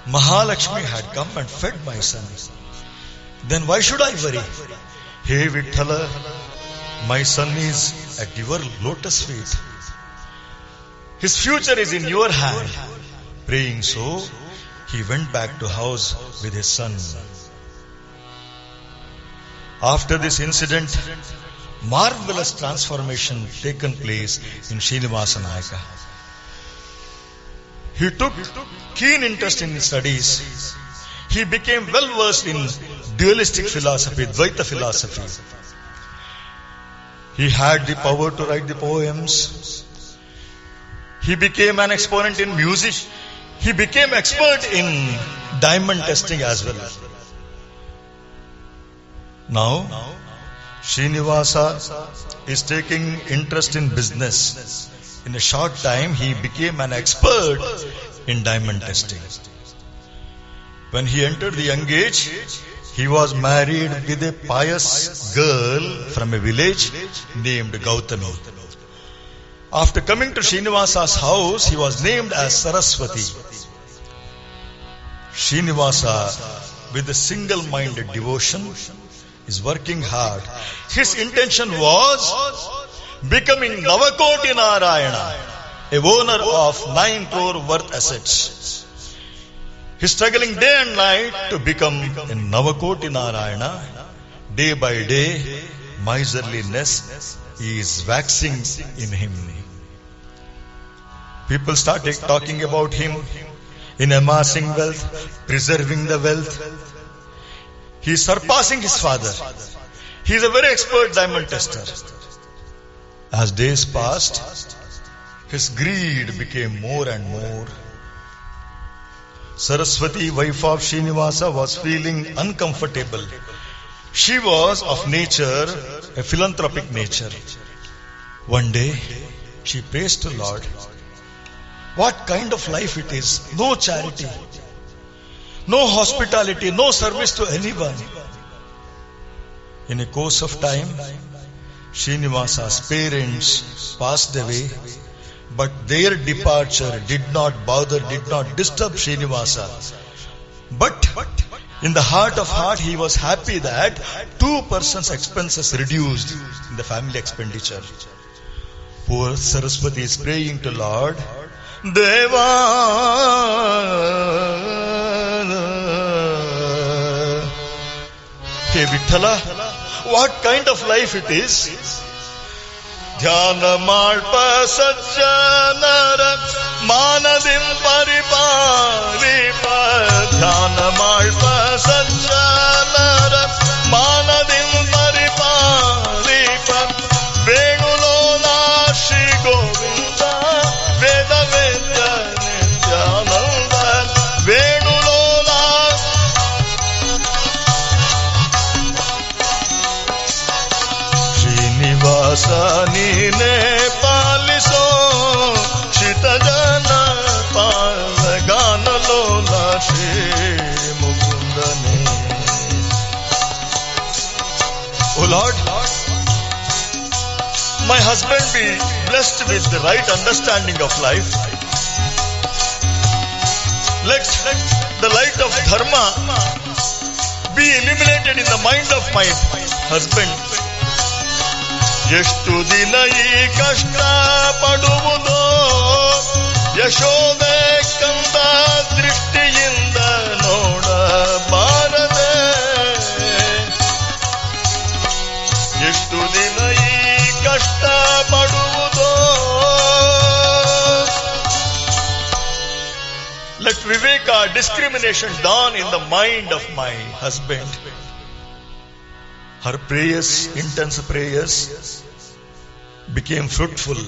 Mahalakshmi had come and fed my son. Then why should I worry? Hey Vitthala, my son is at your lotus feet. His future is in your hand. Praying so, he went back to house with his son. After this incident, marvelous transformation taken place in Srinivasa Naika. He took keen interest in his studies. He became well versed in dualistic philosophy, Dvaita philosophy. He had the power to write the poems. He became an exponent in music. He became expert in diamond testing as well. Now, Srinivasa is taking interest in business. In a short time, he became an expert in diamond testing. When he entered the young age, he was married with a pious girl from a village named Gautami. After coming to Srinivasa's house, he was named as Saraswati. Srinivasa, with a single-minded devotion, is working hard. His intention was becoming Navakoti Narayana, a owner of 9 crore worth assets. He's struggling day and night to become a Navakoti Narayana. Day by day, miserliness is waxing in him. People started talking about him in amassing wealth, preserving the wealth. He is surpassing his father. He is a very expert diamond tester. As days passed, his greed became more and more. Saraswati, wife of Srinivasa, was feeling uncomfortable. She was of nature, a philanthropic nature. One day, she praised the Lord. What kind of life it is? No charity, no hospitality, no service to anyone. In a course of time, Srinivasa's parents passed away, but their departure did not disturb Srinivasa. But in the heart of heart, he was happy that 2 persons' expenses reduced in the family expenditure. Poor Saraswati is praying to Lord, Deva, Hey Vithala, what kind of life it is? Dhyana malpa sajjanara manadim pariparipa. Dhyana malpa sajjanara manadim pariparipa. Venulola Shri Govinda Veda Vedya Nityananda. Venulola Srinivasa Nine Paliso Shita Jana Palagana Lola Shri Mukundane. O Lord, my husband be blessed with the right understanding of life. Let the light of dharma be illuminated in the mind of my husband. ಎಷ್ಟು ದಿನ ಈ ಕಷ್ಟ ಪಡುವುದೋ ಯಶೋದೆ ಕಂದ ದೃಷ್ಟಿಯಿಂದ ನೋಡಬಾರದೆ. ಎಷ್ಟು ದಿನ ಈ ಕಷ್ಟ ಪಡುವುದೋ. Let Viveka, discrimination dawn in the mind of my husband. Her prayers, intense prayers, became fruitful.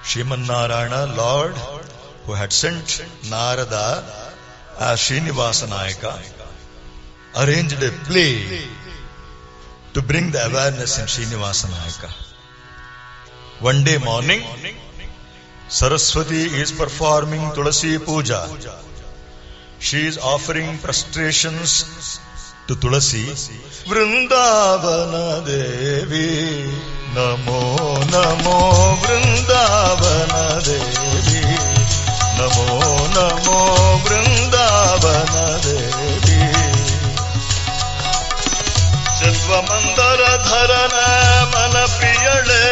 Shriman Narayana, Lord, who had sent Narada as Srinivasa Nayaka, arranged a play to bring the awareness in Srinivasa Nayaka. One day morning, Saraswati is performing Tulasi Puja. She is offering prostrations to Tulasi. Vrindavana Devi, Namo Namo Vrindavana Devi, Namo Namo Vrindavana Devi. Chalva Mandara Dharana Mana Priyale,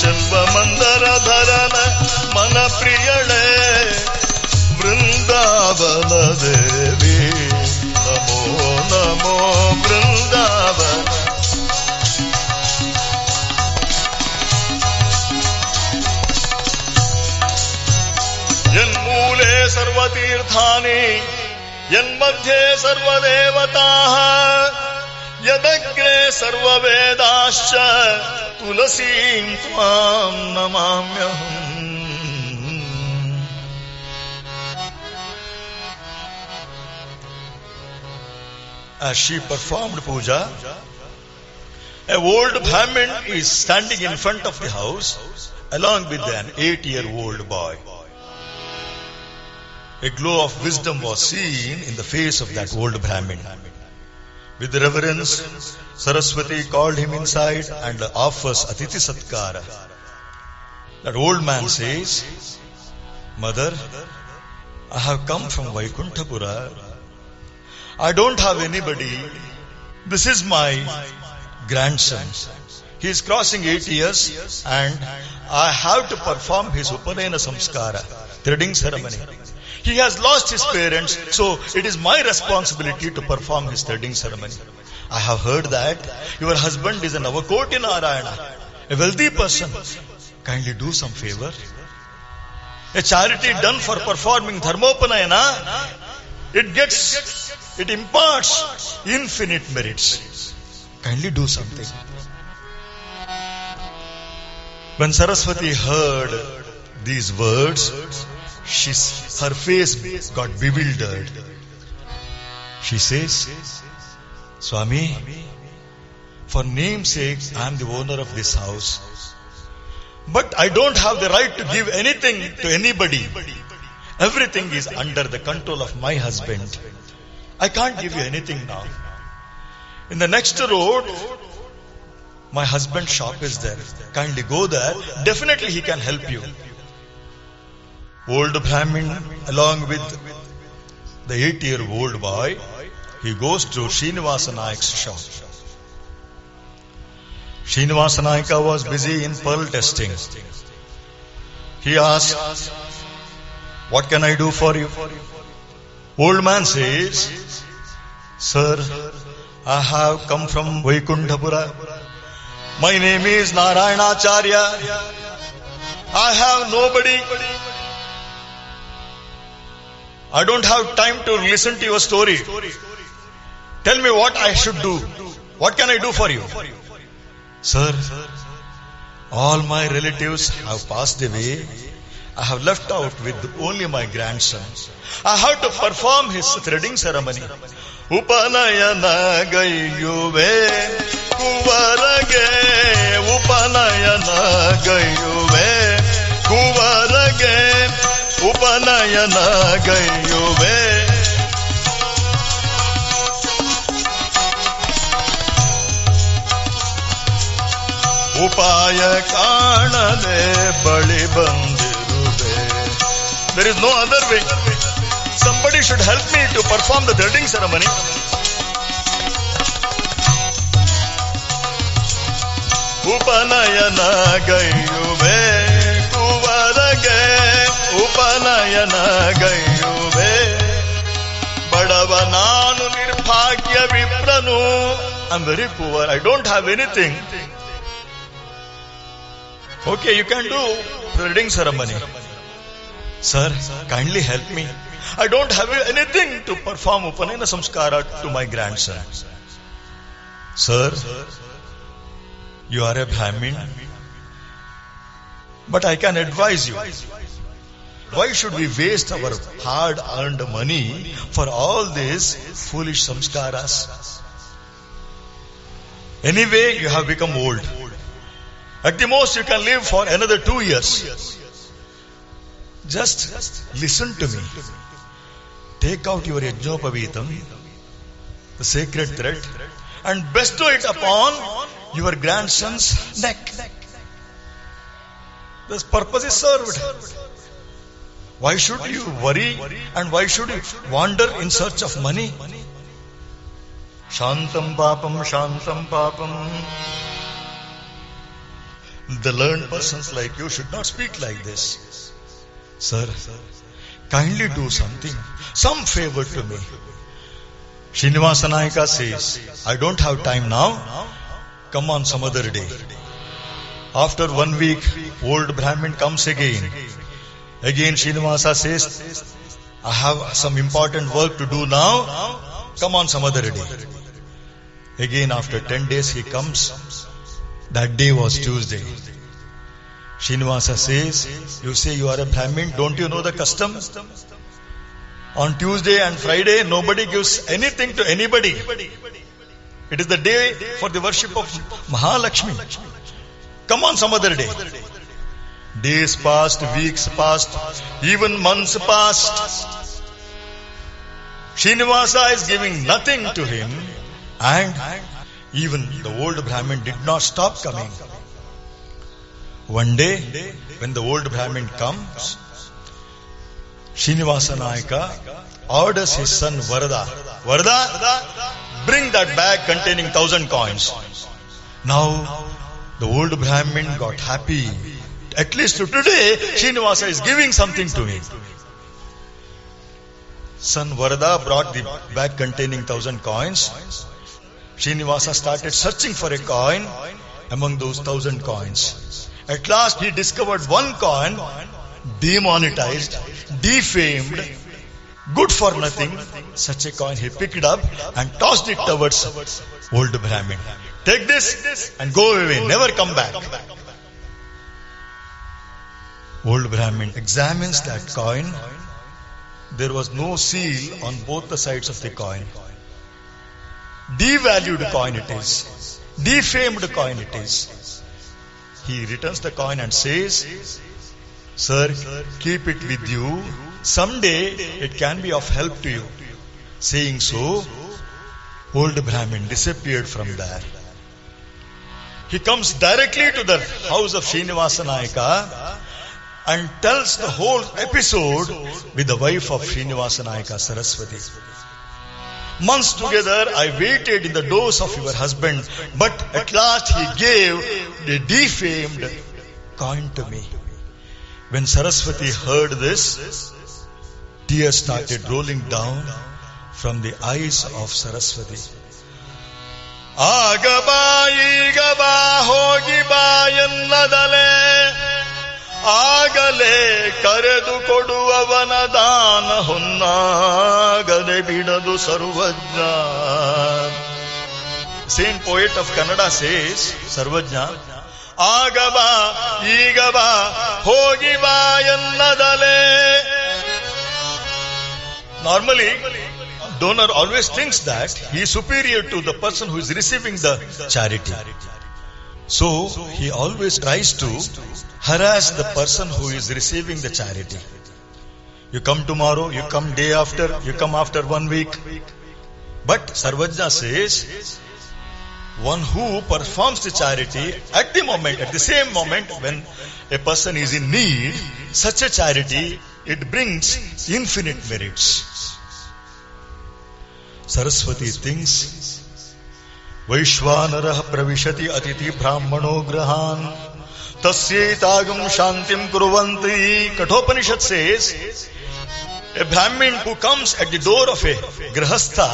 Chalva Mandara Dharana Mana Priyale, Vrindavana Devi, Namo Namo Vrindavana. Yanmule sarvatirthani, yanmadhye sarvadevataha, yadagre sarvavedascha, tulasim tvam namamyaham. As she performed puja, a old Brahmin is standing in front of the house along with an 8-year-old boy. A glow of wisdom was seen in the face of that old Brahmin. With reverence, Saraswati called him inside and offers Atiti Satkara. That old man says, Mother, I have come from Vaikunthapura. I don't have anybody. This is my grandson. He is crossing 8 years and I have to perform his Upanayana Samskara, threading ceremony. He has lost his parents, so it is my responsibility to perform his threading ceremony. I have heard that your husband is a Navakoti Narayana, a wealthy person. Kindly do some favor. A charity done for performing Dharmopanayana, it imparts infinite merits. Kindly do something. When Saraswati heard these words, her face got bewildered. She says, Swami, for name's sake, I am the owner of this house. But I don't have the right to give anything to anybody. Everything is under the control of my husband. I can't give you anything now. In the next road, my husband's shop is there. Kindly go there. Definitely he can help you. Old Brahmin, along with the 8-year-old boy, he goes to Srinivasa Nayak's shop. Srinivasa Nayaka was busy in pearl testing. He asked, what can I do for you? Old man says, Sir, I have come from Vaikunthapura. My name is Narayanacharya. I have nobody. I don't have time to listen to your story. Tell me what I should do. What can I do for you? Sir, all my relatives have passed away. I have left out with only my grandson. I have to perform his threading ceremony. Upanayana gayuve kuvarage, Upanayana gayuve kuvarage, Upanayana gayuve. Upaya kanade bali bandirube. There is no other way. Somebody should help me to perform the threading ceremony. Upanayana gayuve kuvarage, Upanayana gayuve. Badava nanu nirbhagya vipranu. I am very poor. I don't have anything. Okay, you can do threading ceremony. Sir, kindly help me. I don't have anything to perform Upanayana Samskara to my grandson. Sir, you are a Brahmin, but I can advise you. Why should we waste our hard-earned money for all these foolish samskaras? Anyway, you have become old. At the most, you can live for another 2 years. Just listen to me. Take out your Yajnopavitam, the sacred thread, and bestow it upon your grandson's neck. This purpose is served. Why should you worry and why should you wander in search of money? Shantam papam, shantam papam. The learned persons like you should not speak like this. Sir, kindly do something, some favor to me. Srinivasa Nayaka says, I don't have time now. Come on some other day. After 1 week, old Brahmin comes again. Again Srinivasa says, I have some important work to do now. Come on some other day. Again after 10 days he comes. That day was Tuesday. Srinivasa says, you say you are a Brahmin, don't you know the custom? On Tuesday and Friday, nobody gives anything to anybody. It is the day for the worship of Mahalakshmi. Come on some other day. Days passed, weeks passed, even months passed. Srinivasa is giving nothing to him, and even the old Brahmin did not stop coming. One day, when the old Brahmin comes, Srinivasa Nayaka orders his son Varada, bring that bag containing 1,000 coins. Now, the old Brahmin got happy. At least today, Srinivasa is giving something to me. Son Varada brought the bag containing 1,000 coins. Srinivasa started searching for a coin among those 1,000 coins. At last he discovered one coin, demonetized, defamed, good for nothing. Such a coin he picked up and tossed it towards old Brahmin. Take this and go away, never come back. Old Brahmin examines that coin. There was no seal on both the sides of the coin. Devalued coin it is. Defamed coin it is. He returns the coin and says, Sir, keep it with you. Someday it can be of help to you. Saying so, old Brahmin disappeared from there. He comes directly to the house of Srinivasa Nayaka and tells the whole episode with the wife of Srinivasa Nayaka, Saraswati. Months together I waited in the doors of your husband, but at last he gave the defamed coin to me. When Saraswati heard this, tears started rolling down from the eyes of Saraswati. Agaba igaba hogi bayannadale ಆಗಲೇ ಕರೆದು ಕೊಡುವವನ ದಾನ ಹೊನ್ನಾಗದೆ ಬಿಡದು ಸರ್ವಜ್ಞ. Saint poet of Kannada says, Sarvajna, ಆಗ ಬಾ ಈಗ ಬಾ ಹೋಗಿ ಬಾ ಎನ್ನದಲೇ. Normally, donor always thinks that he is superior to the person who is receiving the charity. So, he always tries to harass the person who is receiving the charity. You come tomorrow, you come day after, you come after 1 week. But Sarvajna says, one who performs the charity at the moment, at the same moment when a person is in need, such a charity, it brings infinite merits. Saraswati thinks, Vaishvanarah pravishati atiti brahmano grahan tasyetagam shantim kuruvanti. Kathopanishad says, a Brahmin who comes at the door of a grahastha,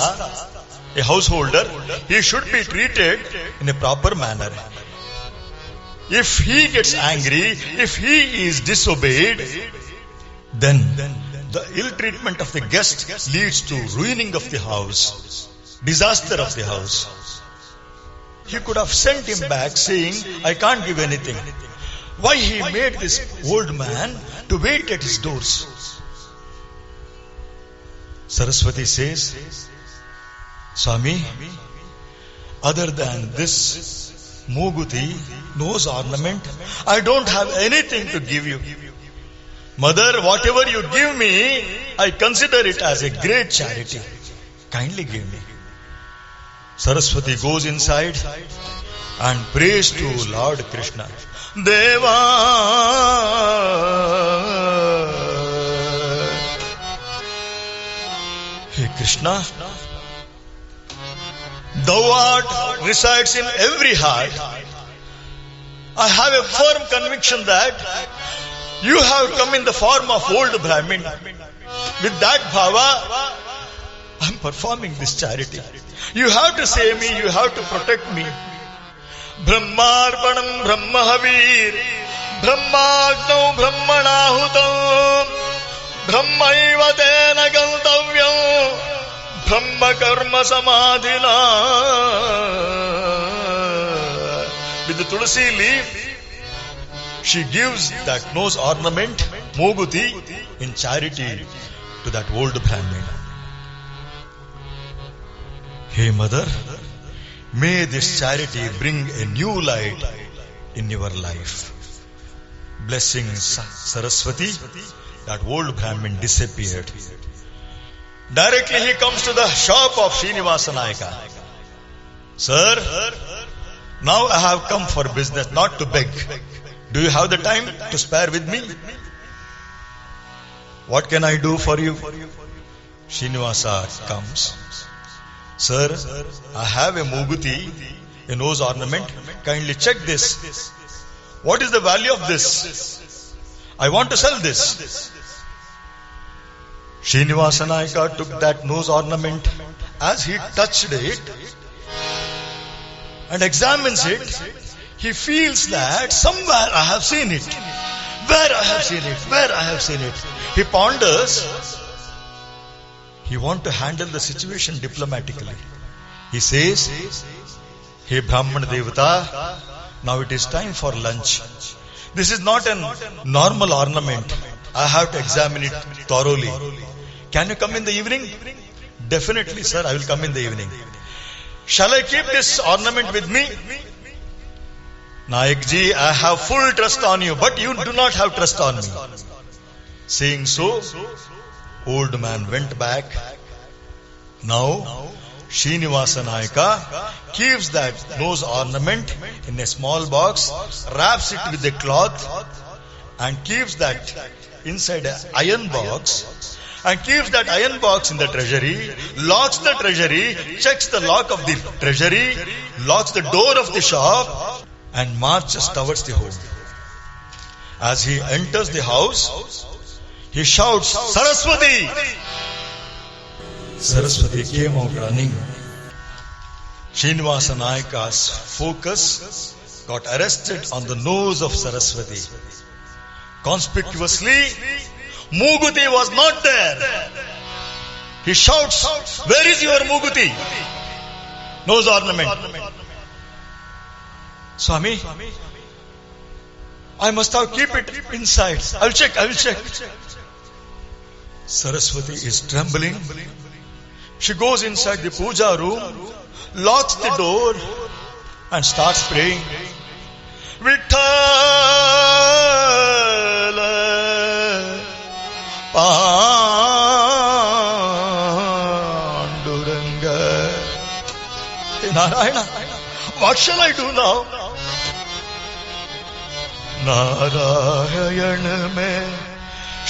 a householder, he should be treated in a proper manner. If he gets angry, if he is disobeyed, then the ill treatment of the guest leads to ruining of the house, disaster of the house. He could have sent him back saying, I can't give anything. Why he made this old man to wait at his doors? Saraswati says, Swami, other than this Muguti, nose ornament, I don't have anything to give you. Mother, whatever you give me, I consider it as a great charity. Kindly give me. Saraswati goes inside and prays to Lord Krishna. Deva, hey Krishna, Thou art resides in every heart. I have a firm conviction that You have come in the form of old Brahmin. With that bhava, I am performing this charity. You have to save me, you have to protect me. Brahmarpanam Brahmahavir Brahmagnau Brahmanahutam Brahmaiva tena gantavyam Brahma karma samadhina. With the tulsi leaf, she gives that nose ornament, Moguti, in charity to that old Brahmin. Hey mother, may this charity bring a new light in your life. Blessing Saraswati, that old Brahmin disappeared. Directly he comes to the shop of Srinivasa Nayaka. Sir, now I have come for business, not to beg. Do you have the time to spare with me? What can I do for you? Srinivasa comes. Sir, I have a Muguti, a nose ornament. Kindly check this. What is the value of this? I want to sell this. Srinivasa Nayaka took that nose ornament. As he touched it and examines it, he feels that somewhere I have seen it. Where I have seen it? Where I have seen it? He ponders. He wants to handle the situation diplomatically. He says, "Hey Brahman Devata, now it is time for lunch. This is not a normal ornament. I have to examine it thoroughly. Can you come in the evening?" "Definitely, sir, I will come in the evening." "Shall I keep this ornament with me?" "Nayak ji, I have full trust on you, but you do not have trust on me." Saying so, old man went back. Now, Srinivasa Nayaka keeps that nose ornament in a small box, wraps it with a cloth, and keeps that inside an iron box, and keeps that iron box in the treasury, locks the treasury, checks the lock of the treasury, locks the door of the shop, and marches towards the home. As he enters the house, he shouts, "Saraswati!" Saraswati came out running. Srinivasa Nayaka's focus got arrested on the nose of Saraswati. Conspicuously, Muguti was not there. He shouts, "Where is your Muguti?" Nose ornament. "Swami, I must have keep it inside. I will check. Saraswati is trembling. She goes inside the puja room, locks the door, and starts praying. "Vithala Panduranga." Hey Narayana, what shall I do now? "Narayan में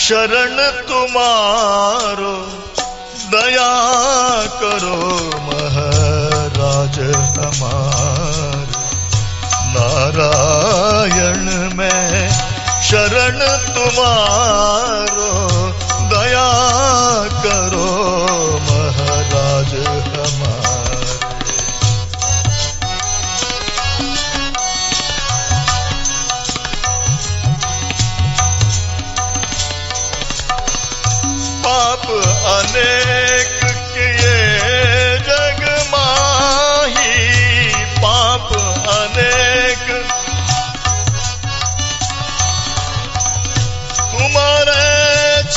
शरण तुम्हारो, दया करो महाराज हमारे। नारायण में शरण तुम्हारो, दया करो महाराज हमारे। पाप अनेक किए जग माही, पाप अनेक तुम्हारे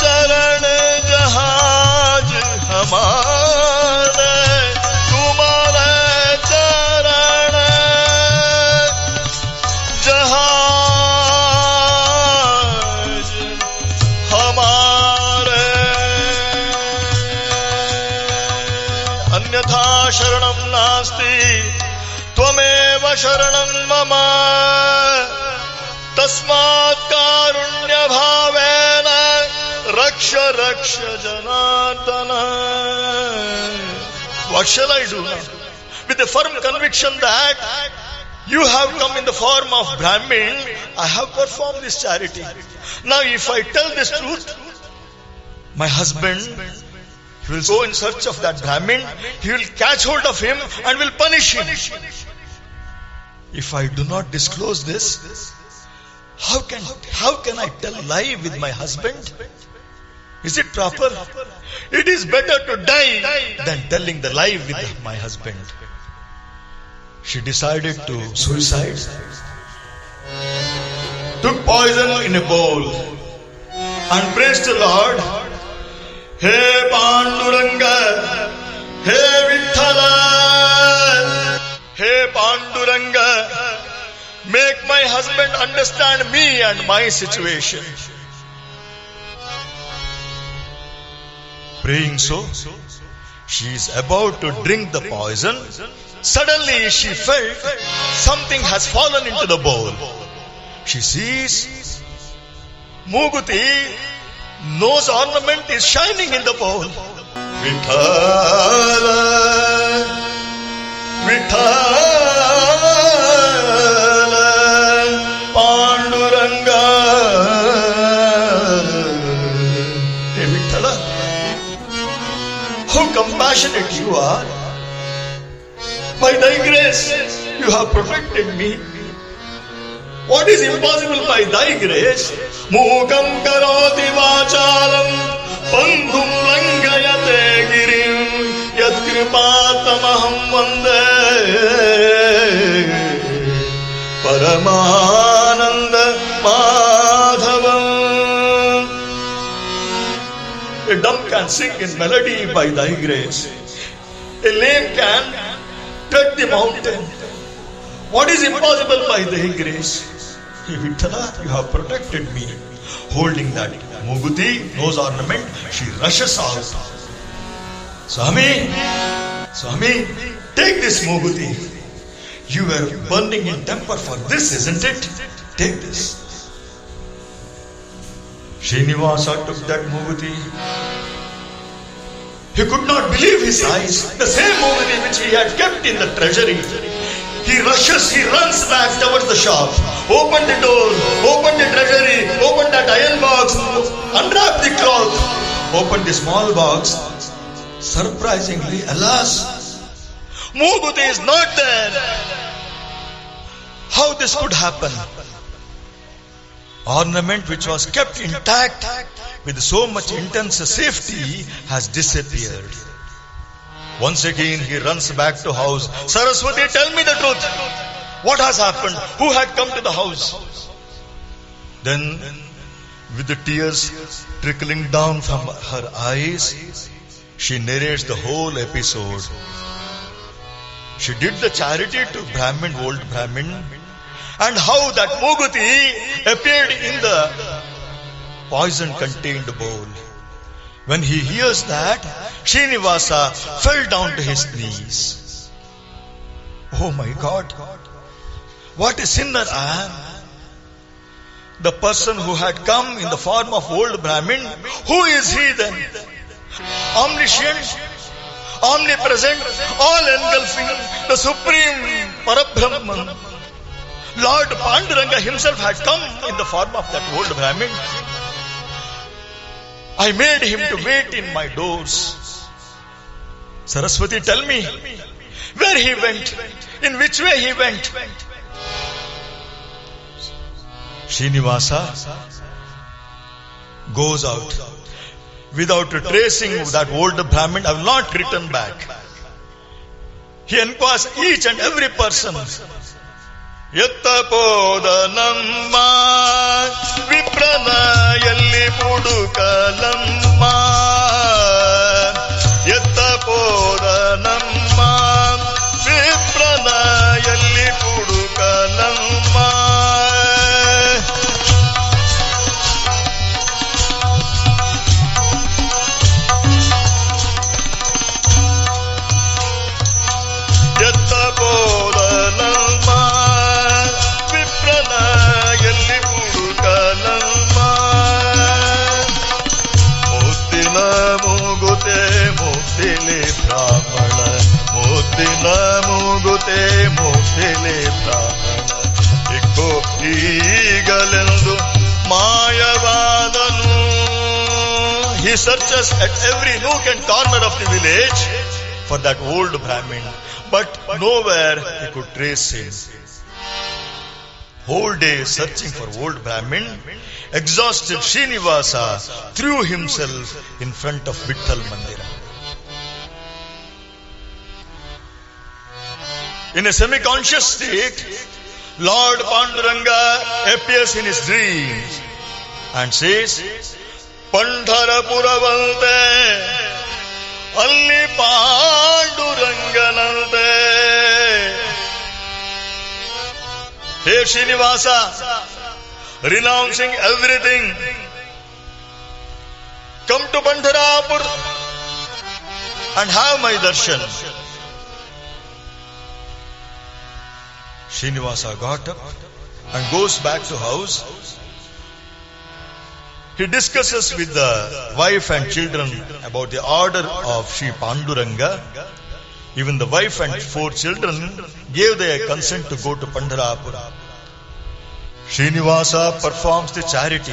चरण जहाज हमारे, तुम्हारे चरण जहाज हमारे। अन्यथा शरणं नास्ति, त्वमेव शरणं मम। तस्मात् कारुण्य भावेन रक्ष रक्ष Janardan. What shall I do now? With the firm conviction that you have come in the form of Brahmin, I have performed this charity. Now if I tell this truth, my husband, he will go in search of that Brahmin, he will catch hold of him and will punish him. If I do not disclose this, how can I tell lie with my husband? Is it proper? It is better to die than telling the lie with my husband. She decided to suicide, took poison in a bowl, and praised the Lord. "He Panduranga, He Vithala, He Panduranga, make my husband understand me and my situation." Praying so, she is about to drink the poison. Suddenly she felt something has fallen into the bowl. She sees Muguti, nose ornament is shining in the bowl. "Vithala, Vithala, Panduranga." Hey Vithala, How compassionate you are. By thy grace, you have protected me. What is impossible by thy grace? Mukam karoti vachalam pandhum langayate girim yat kripatamaham vande Paramananda Madhavam. A dumb can sing in melody by thy grace. A lame can tread the mountain. What is impossible by thy grace? Hey Vittala, you have protected me. Holding that Muguti, nose ornament, she rushes out. Swami, take this Muguti. You were burning in temper for this, isn't it? Take this. Srinivasa took that Muguti. He could not believe his eyes. The same Muguti which he had kept in the treasury. He runs back towards the shop, opened the door, opened the treasury, opened that iron box, unwrapped the cloth, opened the small box. Surprisingly, alas, Muguti is not there. How this could happen? Ornament which was kept intact with so much intense safety has disappeared. Once again he runs back to house. Saraswati, tell me the truth. What has happened? Who had come to the house? Then, with the tears trickling down from her eyes, she narrates the whole episode. She did the charity to old Brahmin, and how that Muguti appeared in the poison-contained bowl. When he hears that, Srinivasa fell down to his knees. Oh my God, what a sinner I am. The person who had come in the form of old Brahmin, who is he then? Omniscient, omnipresent, all-engulfing, the supreme Parabrahman. Lord Panduranga himself had come in the form of that old Brahmin. I made him to wait in my doors. Saraswati, tell me where he went, in which way he went. Srinivasa goes out without tracing that old Brahmin. I will not return back. He inquires each and every person. Yattapodanamma viprana yalli pudukalamma Yattapodanamma viprana yalli pudukalamma Yattapodanamma Mukhtile brahmana ikko eagalendu mayavadanu. He searches at every nook and corner of the village for that old Brahmin, but nowhere he could trace him. Whole day searching for old Brahmin, exhausted Srinivasa threw himself in front of Vitthal Mandira. In a semi-conscious state, Lord Panduranga appears in his dreams and says, Pandharapuravalte Alli Panduranganante. Hey Srinivasa, renouncing everything, come to Pandharapur and have my darshan. Srinivasa got up and goes back to house. He discusses with the wife and children about the order of Sri Panduranga. Even the wife and 4 children gave their consent to go to Pandharapura. Srinivasa performs the charity.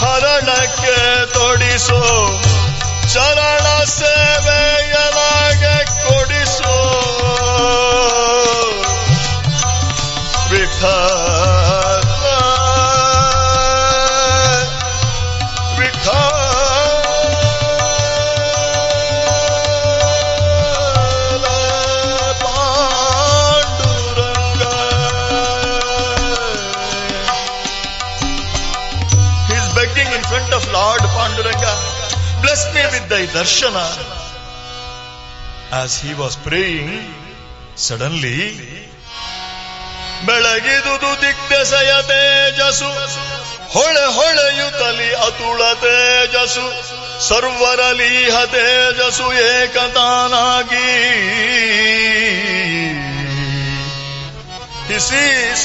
ಹರಣಕ್ಕೆ ತೊಡಿಸೋ ಚರಣ ಸೇವೆಯಲಾಗೆ ಕೊಡಿಸೋ Vittala Vittala Panduranga. He is begging in front of Lord Panduranga, bless me with thy darshana. As he was praying, suddenly ಬೆಳಗಿದುದು ದಿಗ್ದೆಸೆಯ ತೇಜಸ್ಸು, ಹೊಳೆ ಹೊಳೆಯುತ್ತಲಿ ಅತುಳ ತೇಜಸ್ಸು, ಸರ್ವರಲೀಹ ತೇಜಸ್ಸು ಏಕತಾನಾಗಿ. He sees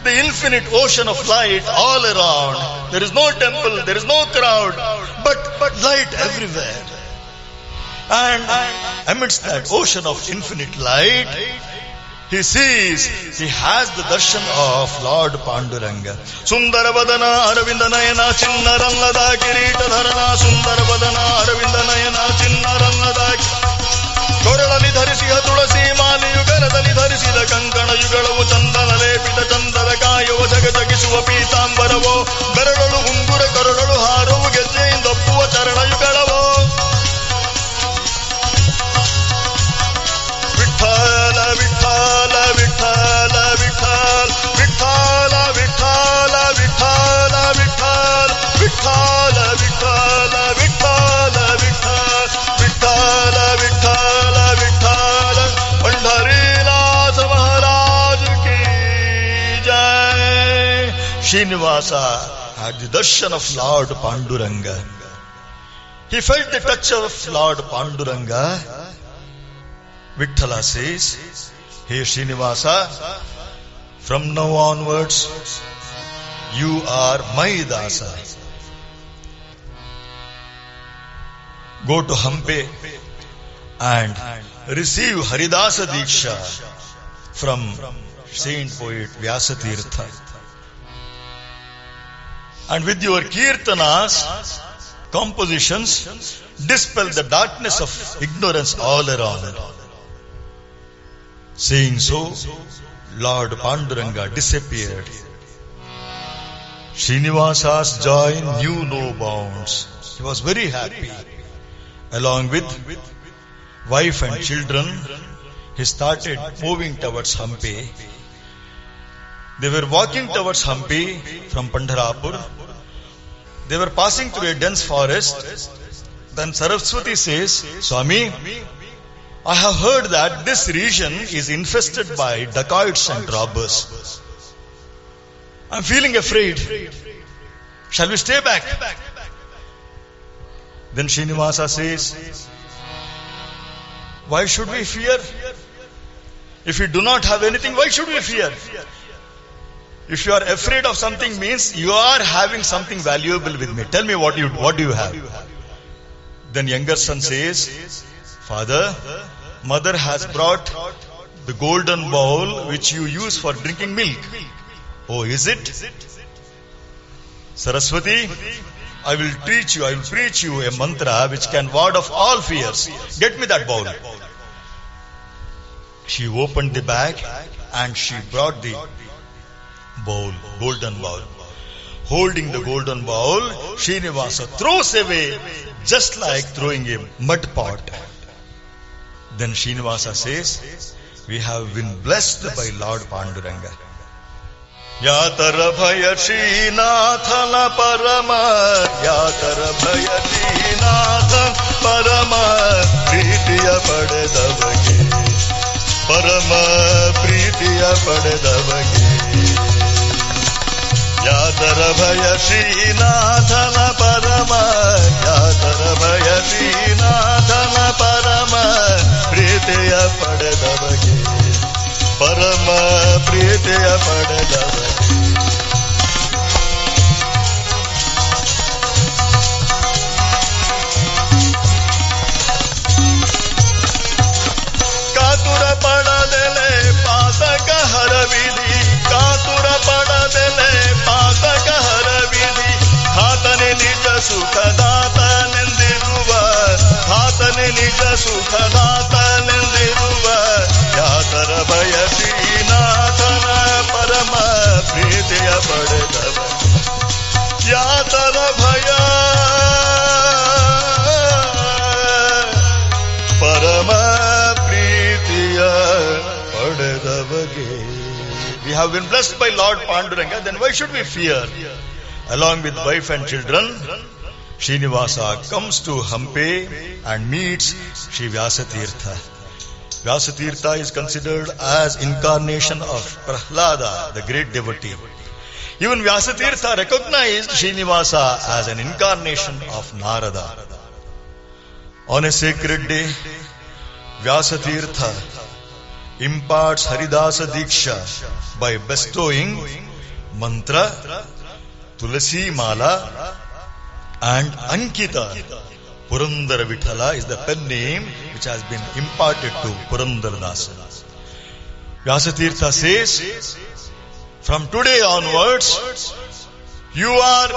the infinite ocean of light all around. There is no temple, there is no crowd, but light everywhere. And amidst that ocean of infinite light, he sees, he has the darshan of Lord Panduranga. Sundarvadana Aravindanayana Chinnarallada Kiritadharana Sundarvadana Aravindanayana Chinnarallada ಕೊರಳಲಿ ಧರಿಸಿದ ತುಳಸಿ ಮಾಲೆಯು ಕರದಲ್ಲಿ ಧರಿಸಿದ ಕಂಕಣ ಯುಗಳವು ಚಂದನ ಲೇಪಿತ ಚಂದದ ಕಾಯುವ ಜಗಜಗಿಸುವ ಪೀತಾಂಬರವೋ ಬೆರಳಲು ಉಂಗುರ ಕರಳಲು ಹಾರವು ಗೆಜ್ಜೆಯಿಂದಪ್ಪುವ ಚರಣಯುಗಳವೋ ವಿಠಲ ವಿಠಲ ವಿಠಲ ವಿಠಲ ವಿಠಲ ವಿಠಲ ವಿಠಲ ವಿಠಲ ವಿಠಲ ವಿಠಲ ವಿಠಲ ವಿಠಲ ವಿಠಲ ವಿಠಲ पंढरीनाथ महाराज की जय. Srinivasa had the darshan of Lord Panduranga. He felt the touch of Lord Panduranga. Vitthala says, "Hey Srinivasa, from now onwards, you are my dasa. Go to Hampe and receive Haridasa Diksha from Saint Poet Vyasatirtha. And with your kirtanas, compositions, dispel the darkness of ignorance all around." Saying so, Lord Panduranga disappeared. Srinivasa's joy knew no bounds. He was very happy. Along with wife and children, he started moving towards Hampi. They were walking towards Hampi from Pandharapur. They were passing through a dense forest. Then Saraswati says, "Swami, I have heard that this region is infested by dacoits and robbers. I am feeling afraid. Shall we stay back?" Then Srinivasa says, "Why should we fear? If we do not have anything, why should we fear? If you are afraid of something means you are having something valuable with me. Tell me what do you have?" Then younger son says, "Father, mother has brought the golden bowl which you use for drinking milk." "Oh, is it? Saraswati, I will preach you a mantra which can ward off all fears. Get me that bowl." She opened the bag and she brought the bowl, golden bowl. Holding the golden bowl, Srinivasa throws away just like throwing a mud pot. Then Srinivasa says, "We have been blessed by Lord Panduranga." ಯಾತರ ಭಯ ಶ್ರೀನಾಥನ ಪರಮ, ಯಾತರ ಭಯ ಶ್ರೀನಾಥ ಪರಮ ಪ್ರೀತಿಯ ಪಡೆದವಗೆ, ಪರಮ ಪ್ರೀತಿಯ ಪಡೆದವಗೆ. ಯಾತರ ಭಯ ಶ್ರೀನಾಥನ ಪರಮ, ಯಾತರ ಭಯ ಶ್ರೀನಾಥನ ಪರಮ ಪ್ರೀತಿಯ ಪಡೆದವಗೆ, ಪರಮ ಪ್ರೀತಿಯ ಪಡೆದವಗೆ. ಕಾತುರ ಪಡದೆಲೆ ಪಾತಕ ಹರವಿಧಿ, ಕಾತುರ ಪಡದೆಲೆ ಪಾತಕ ಹರವಿಧಿ, ಹಾತ ನಾಥನೆ ನಿಜ ಸುಖನಾಥನೆಂದಿರುವ ಯಾತರ ಭಯ ಶ್ರೀನಾಥನ ಪರಮ ಪ್ರೀತಿಯ ಪಡೆದವ ಯಾತರ ಭಯ ಪರಮ ಪ್ರೀತಿಯ ಪಡೆದವಗೆ. We have been blessed by Lord Panduranga, then why should we fear? Along with wife and children, Srinivasa comes to Hampe and meets Sri Vyasatirtha. Vyasatirtha is considered as incarnation of Prahlada, the great devotee. Even Vyasatirtha recognized Srinivasa as an incarnation of Narada. On a sacred day, Vyasatirtha imparts Haridasa Diksha by bestowing mantra, Tulasi Mala and Ankita. Purandara Vithala is the pen name which has been imparted to Purandaradasa. Vyasatirtha says, from today onwards, you are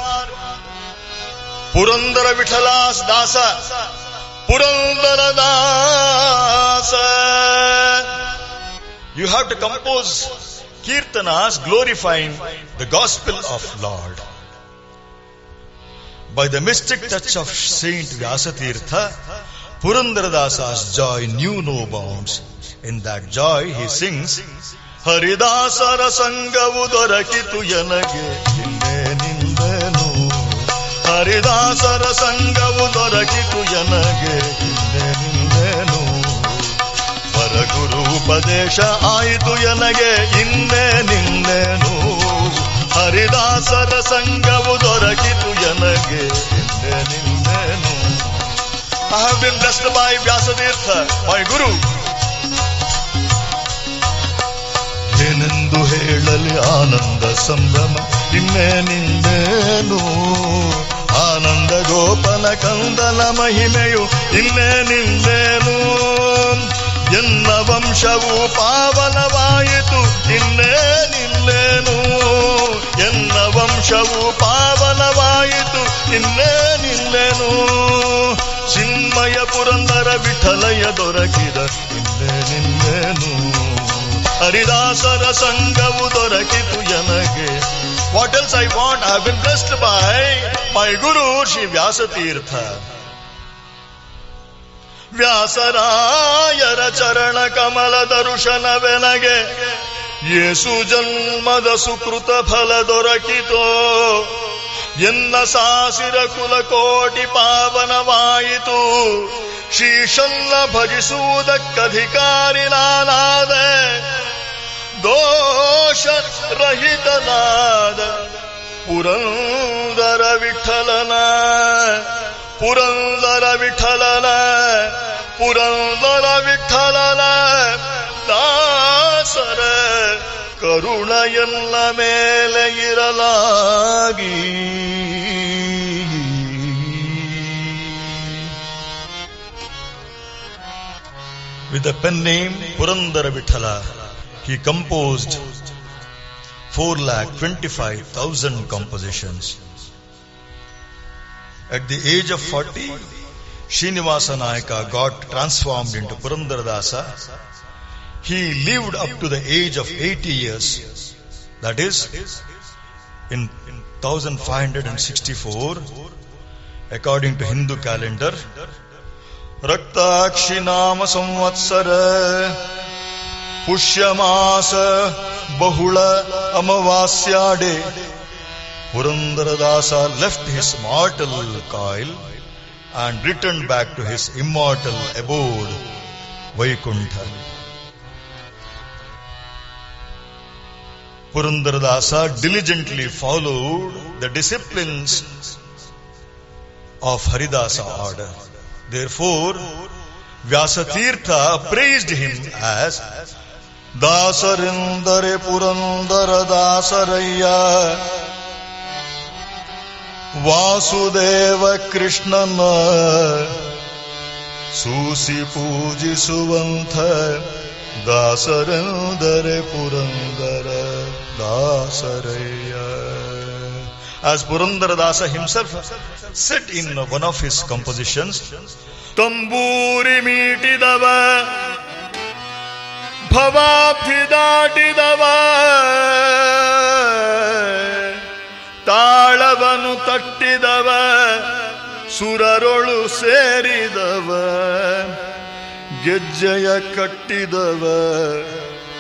Purandara Vitthala's Dasa. Purandaradasa. You have to compose kirtanas glorifying the gospel of Lord. By the mystic touch of Saint Vyasatirtha, Purandaradasa's joy knew no bounds. In that joy he sings, Haridasara sangavu dorakitu yanage inne nindenu. Haridasara sangavu dorakitu yanage inne nindenu. Paraguru upadesha aitu yanage inne nindenu. Haridasara sangavu dorakitu yanage inne nindenu. I have been blessed by Vyasatirtha, my Guru. ಏನೆಂದು ಹೇಳಲಿ ಆನಂದ ಸಂಭ್ರಮ ಇನ್ನೇನಿಂದೇನು. ಆನಂದ ಗೋಪನ ಕಂದನ ಮಹಿಮೆಯು ಇನ್ನೇನಿಂದೇನು. ಎನ್ನ ವಂಶವು ಪಾವನವಾಯಿತು ಇನ್ನೇನಿಲ್ಲೇನು. ಎನ್ನ ವಂಶವು ಪಾವನವಾಯಿತು ಇನ್ನೇನಿಲ್ಲೇನು. ಚಿನ್ಮಯ ಪುರಂದರ ವಿಠಲಯ ದೊರಕಿದ ಇನ್ನೇನಿಲ್ಲೇನು. Haridasara sangavu dorakitu yanage. What else I want? I have been blessed by my Guru Shri Vyasatirtha. Vyasarayara charana kamala darushana venage. Yesu janmada sukruta phala dorakito. Yenna sasira kula koti pavanavaitu. ಶ್ರೀಶನ್ನ ಭಜಿಸುವುದಕ್ಕಧಿಕಾರಿ ನಾನಾದೆ. ದೋಷ ರಹಿತನಾದ ಪುರಂದರ ವಿಠಲನ. ಪುರಂದರ ವಿಠಲನ. ಪುರಂದರ ವಿಠಲನ ದಾಸರ ಕರುಣ ಎನ್ನ ಮೇಲೆ ಇರಲಾಗಿ. With the pen name Purandara Vithala, he composed 4,25,000 compositions. At the age of 40, Srinivasa Nayaka got transformed into Purandaradasa. He lived up to the age of 80 years. That is, in 1564, according to Hindu calendar, Raktakshi Nama Samvatsara Pushyamasa Bahula Amavasyade, Purandaradasa left his mortal coil and returned back to his immortal abode, Vaikuntha. Purandaradasa diligently followed the disciplines of Haridasa order. Therefore, Vyasatirtha praised him as Dasarindare Purandara Dasaraya Vasudeva Krishnana Susi Pujisuvantha Dasarindare Purandara Dasaraya. As Purandaradasa himself said in one of his compositions, ತಂಬೂರಿ ಮೀಟಿದವ ಭವಾಬ್ಧಿ ದಾಟಿದವ ತಾಳವನು ತಟ್ಟಿದವ ಸುರರೊಳು ಸೇರಿದವ ಗೆಜ್ಜೆಯ ಕಟ್ಟಿದವ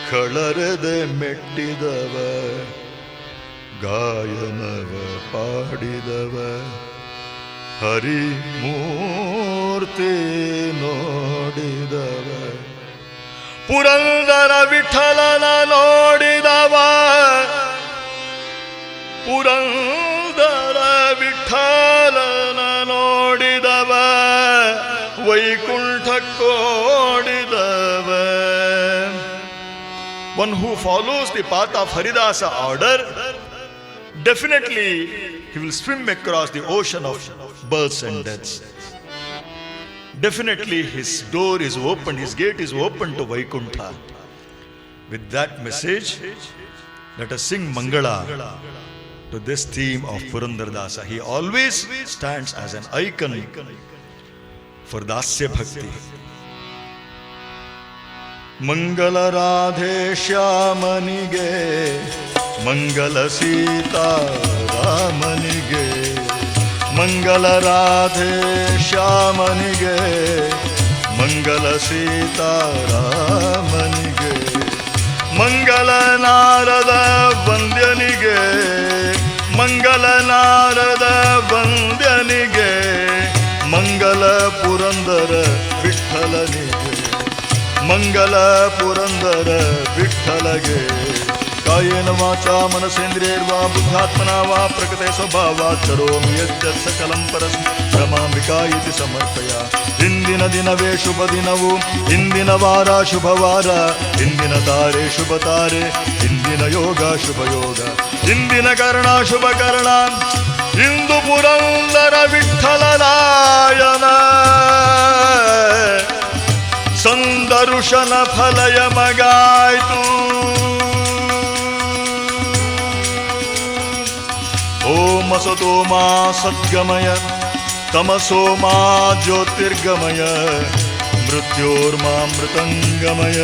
ಕಳರದೆ ಮೆಟ್ಟಿದವ ಗಾಯನವ ಪಾಡಿದವ ಹರಿಮೂರ್ತಿ ನೋಡಿದವ ಪುರಂದರ ವಿಠಲನ ನೋಡಿದವ ಪುರಂದರ ವಿಠಲನ ನೋಡಿದವ ವೈಕುಂಠಕ್ಕೋಡಿದವ. One who follows the path of Haridasa order, definitely he will swim across the ocean of births and deaths. Definitely his door is open, his gate is open to Vaikuntha. With that message, let us sing Mangala to this theme of Purandaradasa. He always stands as an icon for Dasya Bhakti. ಮಂಗಲ ರಾಧೆ ಶ್ಯಾಮನಿಗೆ ಮಂಗಲ ಸೀತಾ ರಾಮನಿಗೆ ಮಂಗಲ ರಾಧೆ ಶ್ಯಾಮನಿಗೆ ಮಂಗಲ ಸೀತಾ ರಾಮನಿಗೆ ಮಂಗಲ ನಾರದ ವಂದ್ಯನಿಗೆ ಮಂಗಲ ನಾರದ ವಂದ್ಯನಿಗೆ ಮಂಗಲ ಪುರಂದರ ವಿಠಲನಿಗೆ ಮಂಗಲ ಪುರಂದರ ವಿಠಲಗೆ ಕಾಯೇನ ವಾಚಾ ಮನಸೇಂದ್ರಿಯರ್ವಾ ಬುದ್ಧಾತ್ಮನಾ ವಾ ಪ್ರಕೃತೆ ಸ್ವಭಾವಾತ್ ಕರೋಮಿ ಯದ್ಯತ್ ಸಕಲಂ ಪರಸ್ಮೈ ನಮಾಂಬಿಕಾ ಇತಿ ಸಮರ್ಪಯ. ಇಂದಿನ ದಿನವೇ ಶುಭ ದಿನವು, ಇಂದಿನ ವಾರ ಶುಭ ವಾರ, ಇಂದಿನ ತಾರೆ ಶುಭ ತಾರೆ, ಇಂದಿನ ಯೋಗ ಶುಭ ಯೋಗ, ಇಂದಿನ ಕರ್ಣ ಶುಭ ಕರ್ಣ. ಇಂದು ಪುರಂದರ ವಿಠಲರಾಯನ ಸಂದರುಶನ ಫಲಯ ಮಗಾಯ್ತು. ಓಂ ಅಸತೋ ಮಾ ಸದ್ಗಮಯ ತಮಸೋ ಮಾ ಜ್ಯೋತಿರ್ಗಮಯ ಮೃತ್ಯೋರ್ಮಾಮೃತಂಗಮಯ.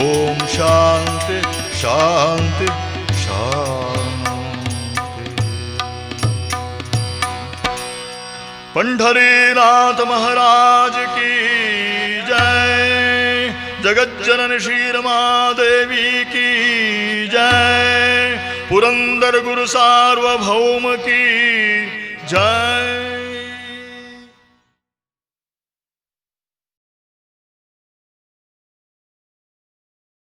ಓಂ ಶಾಂತಿ ಶಾಂತಿ ಶಾಂತಿ. पंढरीनाथ महाराज की जय, जगज्जननी क्षीरमादेवी की जय, पुरंदर गुरु सार्वभौम की जय.